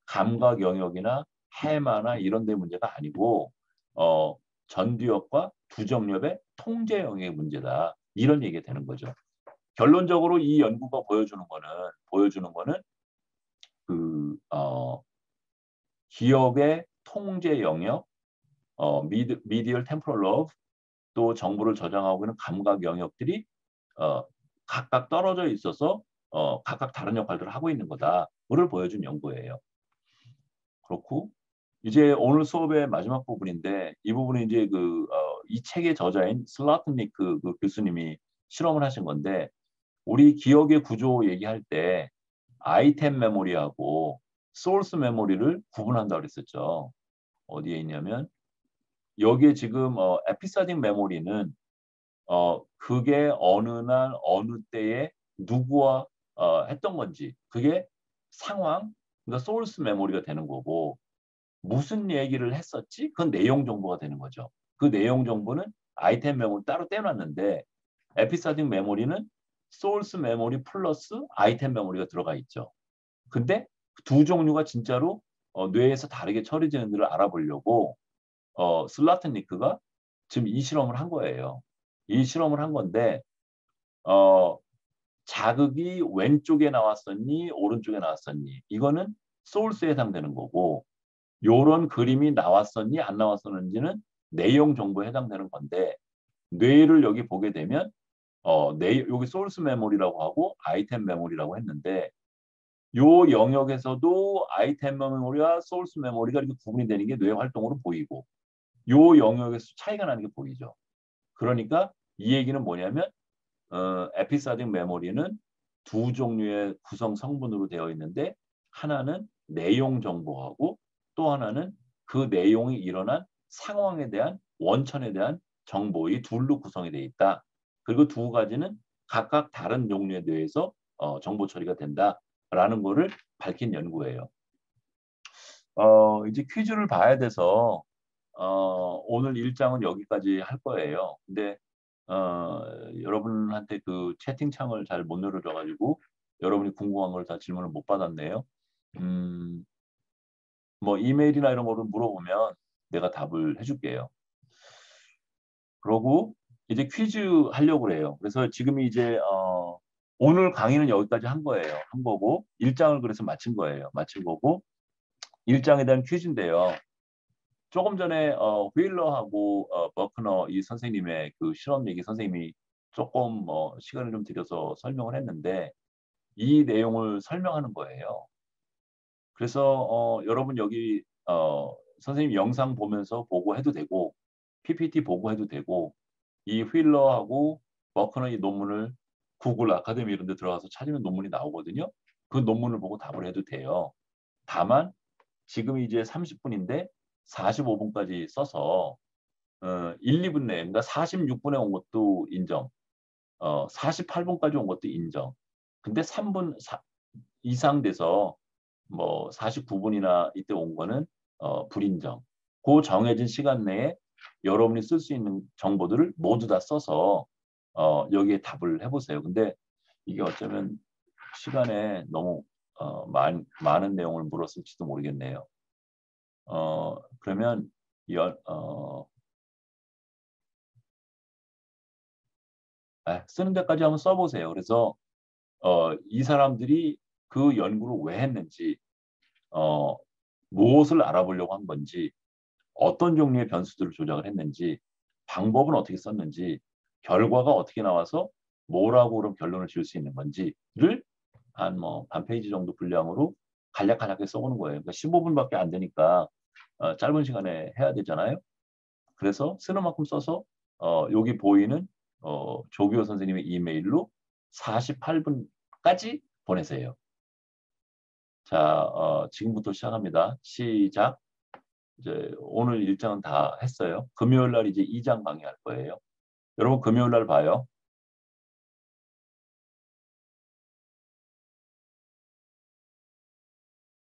감각 영역이나 해마나 이런 데 문제가 아니고 어, 전두엽과 두정엽의 통제 영역의 문제다. 이런 얘기가 되는 거죠. 결론적으로 이 연구가 보여주는 거는 그 기억의 통제 영역, 미디얼 템포럴 로브, 또 정보를 저장하고 있는 감각 영역들이 어, 각각 떨어져 있어서 각각 다른 역할들을 하고 있는 거다를 보여준 연구예요. 그렇고 이제 오늘 수업의 마지막 부분인데 이 부분은 이제 이 책의 저자인 슬라트니크 그 교수님이 실험을 하신 건데 우리 기억의 구조 얘기할 때 아이템 메모리하고 소스 메모리를 구분한다고 그랬었죠. 어디에 있냐면 여기에 지금 에피소딕 메모리는 그게 어느 날 어느 때에 누구와 했던 건지 그게 상황 그러니까 소스 메모리가 되는 거고 무슨 얘기를 했었지? 그건 내용 정보가 되는 거죠. 그 내용 정보는 아이템 메모리 따로 떼놨는데 에피소딕 메모리는 소스 메모리 플러스 아이템 메모리가 들어가 있죠. 근데 두 종류가 진짜로 뇌에서 다르게 처리되는지를 알아보려고 슬라트니크가 지금 이 실험을 한 거예요. 이 실험을 한 건데 어, 자극이 왼쪽에 나왔었니 오른쪽에 나왔었니 이거는 소스에 해당되는 거고 요런 그림이 나왔었니 안 나왔었는지는 내용 정보에 해당되는 건데 뇌를 여기 보게 되면 여기 소스 메모리라고 하고 아이템 메모리라고 했는데 요 영역에서도 아이템 메모리와 소스 메모리가 이렇게 구분이 되는 게 뇌 활동으로 보이고 요 영역에서 차이가 나는 게 보이죠. 그러니까 이 얘기는 뭐냐면 에피소딕 메모리는 두 종류의 구성 성분으로 되어 있는데 하나는 내용 정보하고 또 하나는 그 내용이 일어난 상황에 대한 원천에 대한 정보 이 둘로 구성이 되어 있다. 그리고 두 가지는 각각 다른 종류에 대해서 정보 처리가 된다라는 거를 밝힌 연구예요. 이제 퀴즈를 봐야 돼서 오늘 일장은 여기까지 할 거예요. 근데 여러분한테 그 채팅창을 잘 못 열어줘가지고 여러분이 궁금한 걸 다 질문을 못 받았네요. 뭐 이메일이나 이런 거를 물어보면 내가 답을 해줄게요. 그러고 이제 퀴즈 하려고 그래요. 그래서 지금 이제 오늘 강의는 여기까지 한 거예요. 한 거고 일장을 그래서 마친 거예요. 마친 거고 일장에 대한 퀴즈인데요. 조금 전에 휠러하고 버크너 이 선생님의 그 실험 얘기 선생님이 조금 시간을 좀 들여서 설명을 했는데 이 내용을 설명하는 거예요. 그래서 여러분 여기 선생님 영상 보면서 보고 해도 되고 PPT 보고 해도 되고 이 휠러하고 버크너 이 논문을 구글 아카데미 이런 데 들어가서 찾으면 논문이 나오거든요. 그 논문을 보고 답을 해도 돼요. 다만 지금 이제 30분인데 45분까지 써서 1, 2분 내에 그러니까 46분에 온 것도 인정. 48분까지 온 것도 인정. 근데 3분 이상 돼서 뭐 49분이나 이때 온 거는 불인정. 그 정해진 시간 내에 여러분이 쓸 수 있는 정보들을 모두 다 써서 여기에 답을 해보세요. 근데 이게 어쩌면 시간에 너무 많은 내용을 물었을지도 모르겠네요. 그러면 쓰는 데까지 한번 써보세요. 그래서 이 사람들이 그 연구를 왜 했는지, 어, 무엇을 알아보려고 한 건지, 어떤 종류의 변수들을 조작을 했는지, 방법은 어떻게 썼는지, 결과가 어떻게 나와서 뭐라고 그럼 결론을 지을 수 있는 건지를 한 반 페이지 정도 분량으로 간략하게 써보는 거예요. 그러니까 15분밖에 안 되니까 짧은 시간에 해야 되잖아요. 그래서 쓰는 만큼 써서 여기 보이는 조기호 선생님의 이메일로 48분까지 보내세요. 자, 지금부터 시작합니다. 시작. 이제 오늘 일정은 다 했어요. 금요일 날 이제 2장 강의할 거예요. 여러분 금요일 날 봐요.